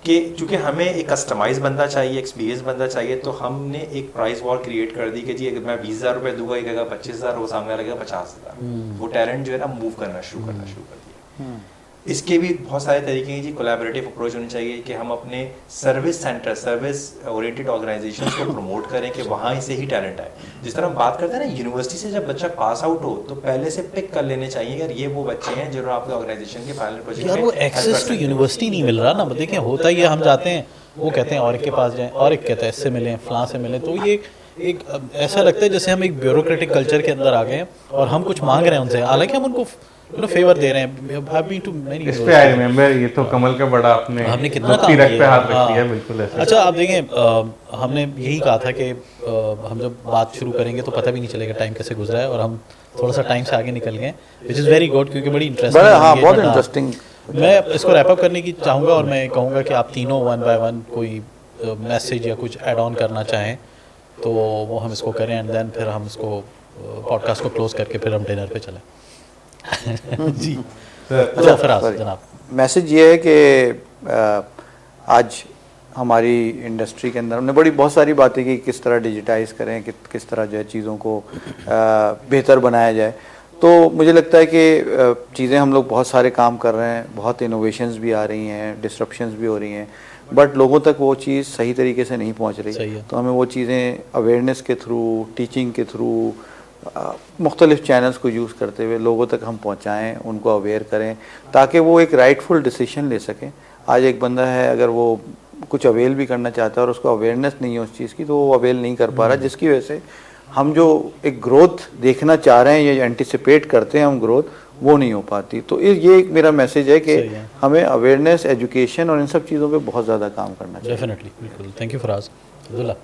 कि चूंकि हमें एक कस्टमाइज बंदा चाहिए, एक्सपीरियंस बंदा चाहिए, तो हमने एक प्राइस वॉल क्रिएट कर दी कि जी अगर मैं 20,000 रुपये दूंगा, एक 25,000, वो सामने लगेगा 50,000। वो टैलेंट जो है ना मूव करना शुरू कर दिया। इसके भी बहुत सारे तरीके हैं जी। कोलैबोरेटिव अप्रोच होनी चाहिए कि हम अपने service centre, service oriented organisations को प्रमोट करें कि वहाँ से ही टैलेंट आए। जिस तरह हम बात करते हैं ना, यूनिवर्सिटी से जब बच्चा पास आउट हो तो पहले से पिक कर लेने चाहिए यार ये वो बच्चे हैं जो आपके ऑर्गेनाइजेशन के फाइनल प्रोजेक्ट यार वो एक्सेस टू यूनिवर्सिटी नहीं मिल रहा ना, देखिए होता ही है, हम जाते हैं वो कहते हैं और एक के पास जाएं, और एक कहता है इससे मिलें, फलां से मिलें, तो ये एक ऐसा लगता है जैसे हम एक ब्यूरोक्रेटिक कल्चर के अंदर आ गए हैं और हम कुछ मांग रहे हैं उनसे, हालांकि हम उनको फेवर दे रहे हैं। I've been to many इस पे आई रिमेम्बर ये तो कमल का बड़ा आपने हमने कितना काम तीरक पे किया। हाथ रख हाँ। दिया, बिल्कुल ऐसे। अच्छा, आप देखें हमने यही कहा था कि हम जब बात शुरू करेंगे तो पता भी नहीं चलेगा टाइम कैसे गुजरा है, और हम थोड़ा सा टाइम से आगे निकल गए, विच इज़ वेरी गुड, क्योंकि बड़ी इंटरेस्टिंग। हाँ, बहुत इंटरेस्टिंग। मैं इसको रैप अप करने की चाहूँगा और मैं कहूँगा कि आप तीनों वन बाय वन कोई मैसेज या कुछ ऐड ऑन करना चाहें तो वो हम इसको करें, एंड देन फिर हम इसको पॉडकास्ट को क्लोज करके फिर हम डिनर पे चलें। जी अच्छा, फराज जनाब। मैसेज ये है कि आज हमारी इंडस्ट्री के अंदर हमने बहुत सारी बातें की, किस तरह डिजिटाइज करें, किस तरह जो है चीज़ों को बेहतर बनाया जाए। तो मुझे लगता है कि चीज़ें हम लोग बहुत सारे काम कर रहे हैं, बहुत इनोवेशंस भी आ रही हैं, डिस्ट्रप्शंस भी हो रही हैं, बट लोगों तक वो चीज़ सही तरीके से नहीं पहुंच रही। तो हमें वो चीज़ें अवेयरनेस के थ्रू, टीचिंग के थ्रू, मुख्तलिफ चैनल्स को यूज़ करते हुए लोगों तक हम पहुंचाएं, उनको अवेयर करें ताकि वो एक राइटफुल डिसीजन ले सकें। आज एक बंदा है, अगर वो कुछ अवेल भी करना चाहता है और उसको अवेयरनेस नहीं है उस चीज़ की, तो वो अवेल नहीं कर पा रहा, जिसकी वजह से हम जो एक ग्रोथ देखना चाह रहे हैं या एंटिसिपेट करते हैं हम ग्रोथ, वो नहीं हो पाती। तो ये एक मेरा मैसेज है कि हमें अवेयरनेस, एजुकेशन और इन सब चीज़ों पे बहुत ज़्यादा काम करना चाहिए। डेफिनेटली, बिल्कुल। Thank you Faraz. अब्दुल्ला,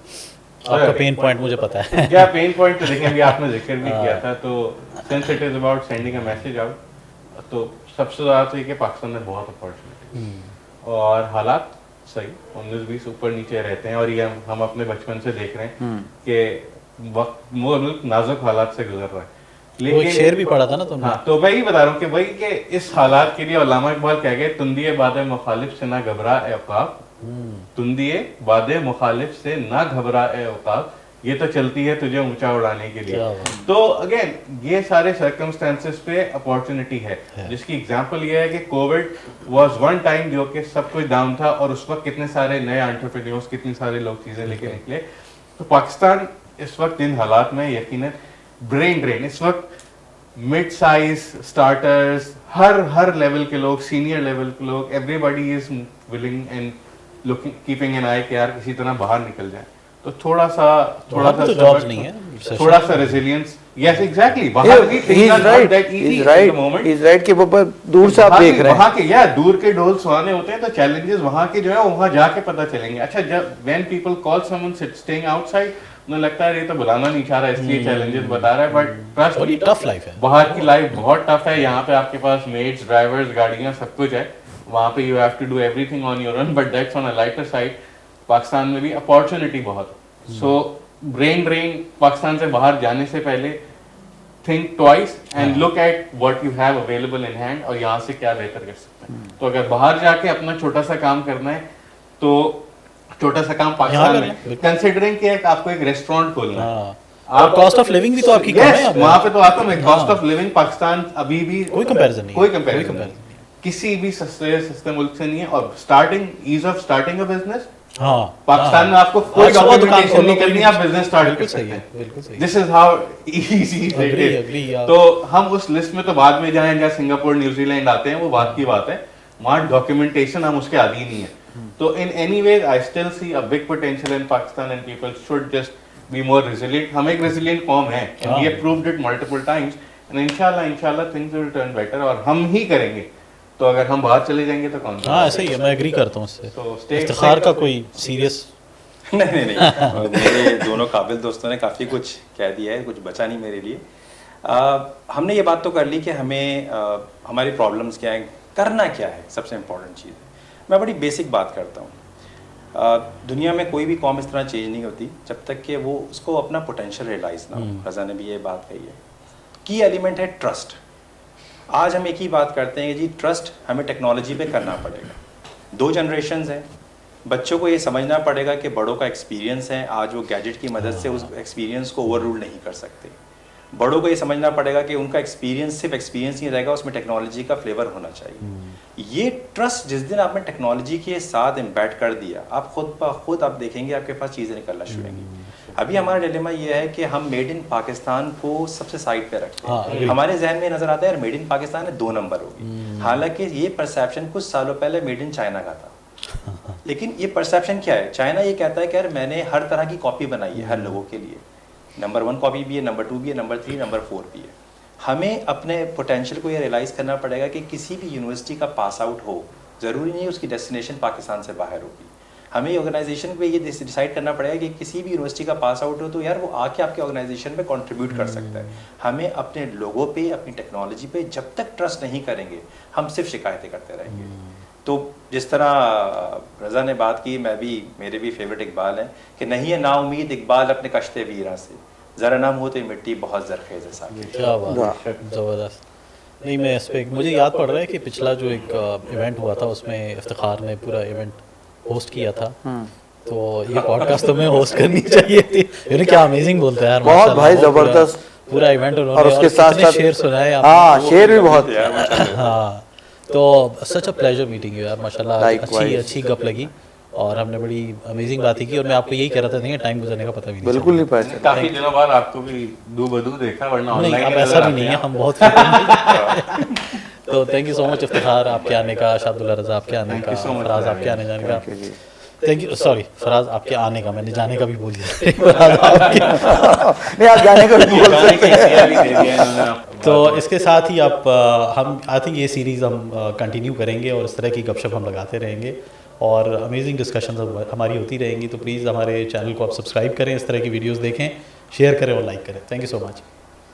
आपका पेन पॉइंट मुझे पता है। क्या पेन पॉइंट तो देखें, अभी आपने जिक्र भी किया था, तो since it is about sending a message out, तो सबसे ज़्यादा तो ये कि पाकिस्तान में बहुत अपॉर्चुनिटी और हालात सही 19-20 ऊपर नीचे रहते हैं, और ये हम अपने बचपन से देख रहे हैं कि वक्त वो मुल्क नाजुक हालात से गुजर रहा है। लेकिन वो शेर भी पढ़ा था ना तुमने। हाँ, तो मैं ही बता रहा हूँ कि भाई कि इस हालात के लिए उल्लामा इकबाल कह गए, तुंदिए बादे मुखालिफ से ना घबरा ए औकाब, तुंदिए बादे मुखालिफ से ना घबरा ए औकाब, ये तो चलती है तुझे ऊंचा उड़ाने के लिए। तो अगेन ये सारे सर्कमस्टेंसेस पे अपॉर्चुनिटी है, जिसकी एग्जांपल ये है कि कोविड वाज वन टाइम जो कि सब कुछ डाउन था, और उस वक्त कितने सारे नए एंटरप्रेन्योर्स, कितने सारे लोग चीजें लेके निकले। तो पाकिस्तान इस वक्त इन हालात में यकीनन ब्रेन ड्रेन, इस वक्त मिड साइज स्टार्टर्स, हर लेवल के लोग, सीनियर लेवल के लोग, everybody is willing and looking, keeping an eye कि यार किसी तरह बाहर निकल जाए। तो थोड़ा सा तो जॉब्स नहीं है, थोड़ा सा रेजिलियंस, यस एग्जैक्टली, बाहर की things are not that easy at the moment. He's right कि वो दूर से आप देख रहे हैं। वहाँ के या दूर के ढोल सुहाने होते हैं, तो चैलेंजेस वहाँ के जो है वहाँ जाके पता चलेंगे। अच्छा, जब when people call someone staying outside, उन्हें लगता है ये तो बुलाना नहीं चाह रहा है इसलिए चैलेंजेस बता रहा है, बट ट्रस्ट बड़ी टफ लाइफ है। बाहर की लाइफ बहुत टफ है। यहाँ पे आपके पास मेड्स, ड्राइवर्स, गाड़ियाँ, सब कुछ है। वहाँ पे you have to do everything on your own, but that's on a lighter side. Pakistan में भी अपॉर्चुनिटी बहुत, सो ब्रेन ड्रेन पाकिस्तान से बाहर जाने से पहले think twice and look at what you have available in hand, और यहाँ से क्या बेहतर कर सकते हैं। तो अगर बाहर जाके अपना छोटा सा काम करना है तो छोटा सा काम पाकिस्तान में, कंसिडरिंग कि आपको एक रेस्टोरेंट खोलना है, और कॉस्ट ऑफ लिविंग भी तो आपकी कम है। वहाँ पे तो आता मैं, कॉस्ट ऑफ लिविंग पाकिस्तान अभी भी कोई कंपैरिजन नहीं, कोई कंपैरिजन किसी भी सस्ते मुल्क से नहीं है। और starting, ease of starting a business, Pakistan में आपको कोई डॉक्यूमेंटेशन नहीं करनी, आप बिजनेस स्टार्ट कर सकते हैं। This is how easy it is. तो हम उस लिस्ट में तो बाद में जाएं, जहाँ सिंगापुर, न्यूजीलैंड आते हैं, वो बात की बात है। वहाँ डॉक्यूमेंटेशन हम उसके आदी नहीं है। तो in anyway I still see a big potential in Pakistan and people should just be more resilient. हम एक रेजिलिएंट कौम है, and we have proved it multiple times, and इंशाल्लाह थिंग्स विल टर्न बेटर, और हम ही करेंगे। तो अगर हम बाहर चले जाएंगे तो कौन? हाँ ऐसे ही है, मैं एग्री करता हूँ उससे। तो इफ्तिखार का कोई सीरियस नहीं मेरे दोनों काबिल दोस्तों ने काफ़ी कुछ कह दिया है, कुछ बचा नहीं मेरे लिए। हमने ये बात तो कर ली कि हमें हमारी प्रॉब्लम्स क्या हैं, करना क्या है, सबसे इम्पोर्टेंट चीज़ है। मैं बड़ी बेसिक बात करता हूँ। दुनिया में कोई भी कौम इस तरह चेंज नहीं होती जब तक कि वो उसको अपना पोटेंशियल रियलाइज़ ना हो। रज़ा ने भी ये बात कही है। की एलिमेंट है ट्रस्ट। आज हम एक ही बात करते हैं कि जी ट्रस्ट हमें टेक्नोलॉजी पे करना पड़ेगा। 2 जनरेशन्स हैं, बच्चों को ये समझना पड़ेगा कि बड़ों का एक्सपीरियंस है, आज वो गैजेट की मदद से उस एक्सपीरियंस को ओवर रूल नहीं कर सकते। बड़ों को ये समझना पड़ेगा कि उनका एक्सपीरियंस सिर्फ एक्सपीरियंस नहीं रहेगा, उसमें टेक्नोलॉजी का फ्लेवर होना चाहिए। ये ट्रस्ट जिस दिन आपने टेक्नोलॉजी के साथ एम्बेड कर दिया, आप खुद ब खुद आप देखेंगे आपके पास चीज़ें निकलना शुरू होंगी। अभी हमारा डिलेमा ये है कि हम मेड इन पाकिस्तान को सबसे साइड पे रखते हैं। हमारे जहन में नजर आता है मेड इन पाकिस्तान है 2 नंबर होगी, हालांकि ये परसेप्शन कुछ सालों पहले मेड इन चाइना का था। लेकिन ये परसेप्शन क्या है? चाइना ये कहता है कि यार मैंने हर तरह की कॉपी बनाई है हर लोगों के लिए, नंबर 1 कॉपी भी है, नंबर 2 भी है, नंबर 3, नंबर 4 भी है। हमें अपने पोटेंशियल को ये रियलाइज़ करना पड़ेगा कि किसी भी यूनिवर्सिटी का पास आउट हो, ज़रूरी नहीं उसकी डेस्टिनेशन पाकिस्तान से बाहर होगी। हमें ऑर्गेनाइजेशन पे ये डिसाइड करना पड़ेगा कि किसी भी यूनिवर्सिटी का पास आउट हो तो यार वो आके आपके ऑर्गेनाइजेशन पे कंट्रीब्यूट कर सकता है। हमें अपने लोगों पे, अपनी टेक्नोलॉजी पे जब तक ट्रस्ट नहीं करेंगे, हम सिर्फ शिकायतें करते रहेंगे। तो जिस तरह रज़ा ने बात की, मैं भी, मेरे भी फेवरेट इकबाल हैं कि नहीं है ना उम्मीद इकबाल अपने कश्ते वीरा से, ज़रा नम होते मिट्टी बहुत ज़रखेज़ है साकी। क्या बात, ज़बरदस्त। नहीं, मैं इस पर मुझे याद पड़ रहा है कि पिछला जो एक इवेंट हुआ था उसमें इफ्तिखार ने पूरा इवेंट होस्ट किया था, तो ये पॉडकास्ट तुम्हें होस्ट करनी चाहिए थी। उन्हें क्या अमेजिंग बोलते हैं यार, बहुत भाई ज़बरदस्त पूरा इवेंट उन्होंने, और उसके साथ साथ शेर सुनाए। हाँ, शेर भी बहुत। हाँ, तो सच अ प्लेजर मीटिंग यू यार, माशाल्लाह अच्छी गप लगी और हमने बड़ी अमेजिंग बातें की। और मैं आपको यही कह रहा था, नहीं टाइम गुजरने का पता भी नहीं, बिल्कुल नहीं पता। काफी दिनों बाद आपको भी दू बदू देखा, वरना नहीं, ऑनलाइन अब ऐसा भी नहीं है, हम बहुत तो thank you so much Iftikhar आपके आने का, शाहदुल्ला रज़ा आपके आने का, फराज आपके आने जाने का, थैंक यू। सॉरी फराज आपके आने का, मैंने जाने का भी बोल दिया। नहीं, आप जाने का भी बोल सकते हैं। तो इसके साथ ही आप हम आई थिंक ये सीरीज़ हम कंटिन्यू करेंगे और इस तरह की गपशप हम लगाते रहेंगे और अमेजिंग डिस्कशंस हमारी होती रहेंगी। तो प्लीज़ हमारे चैनल को आप सब्सक्राइब करें, इस तरह की वीडियोस देखें, शेयर करें और लाइक करें। Thank you so much.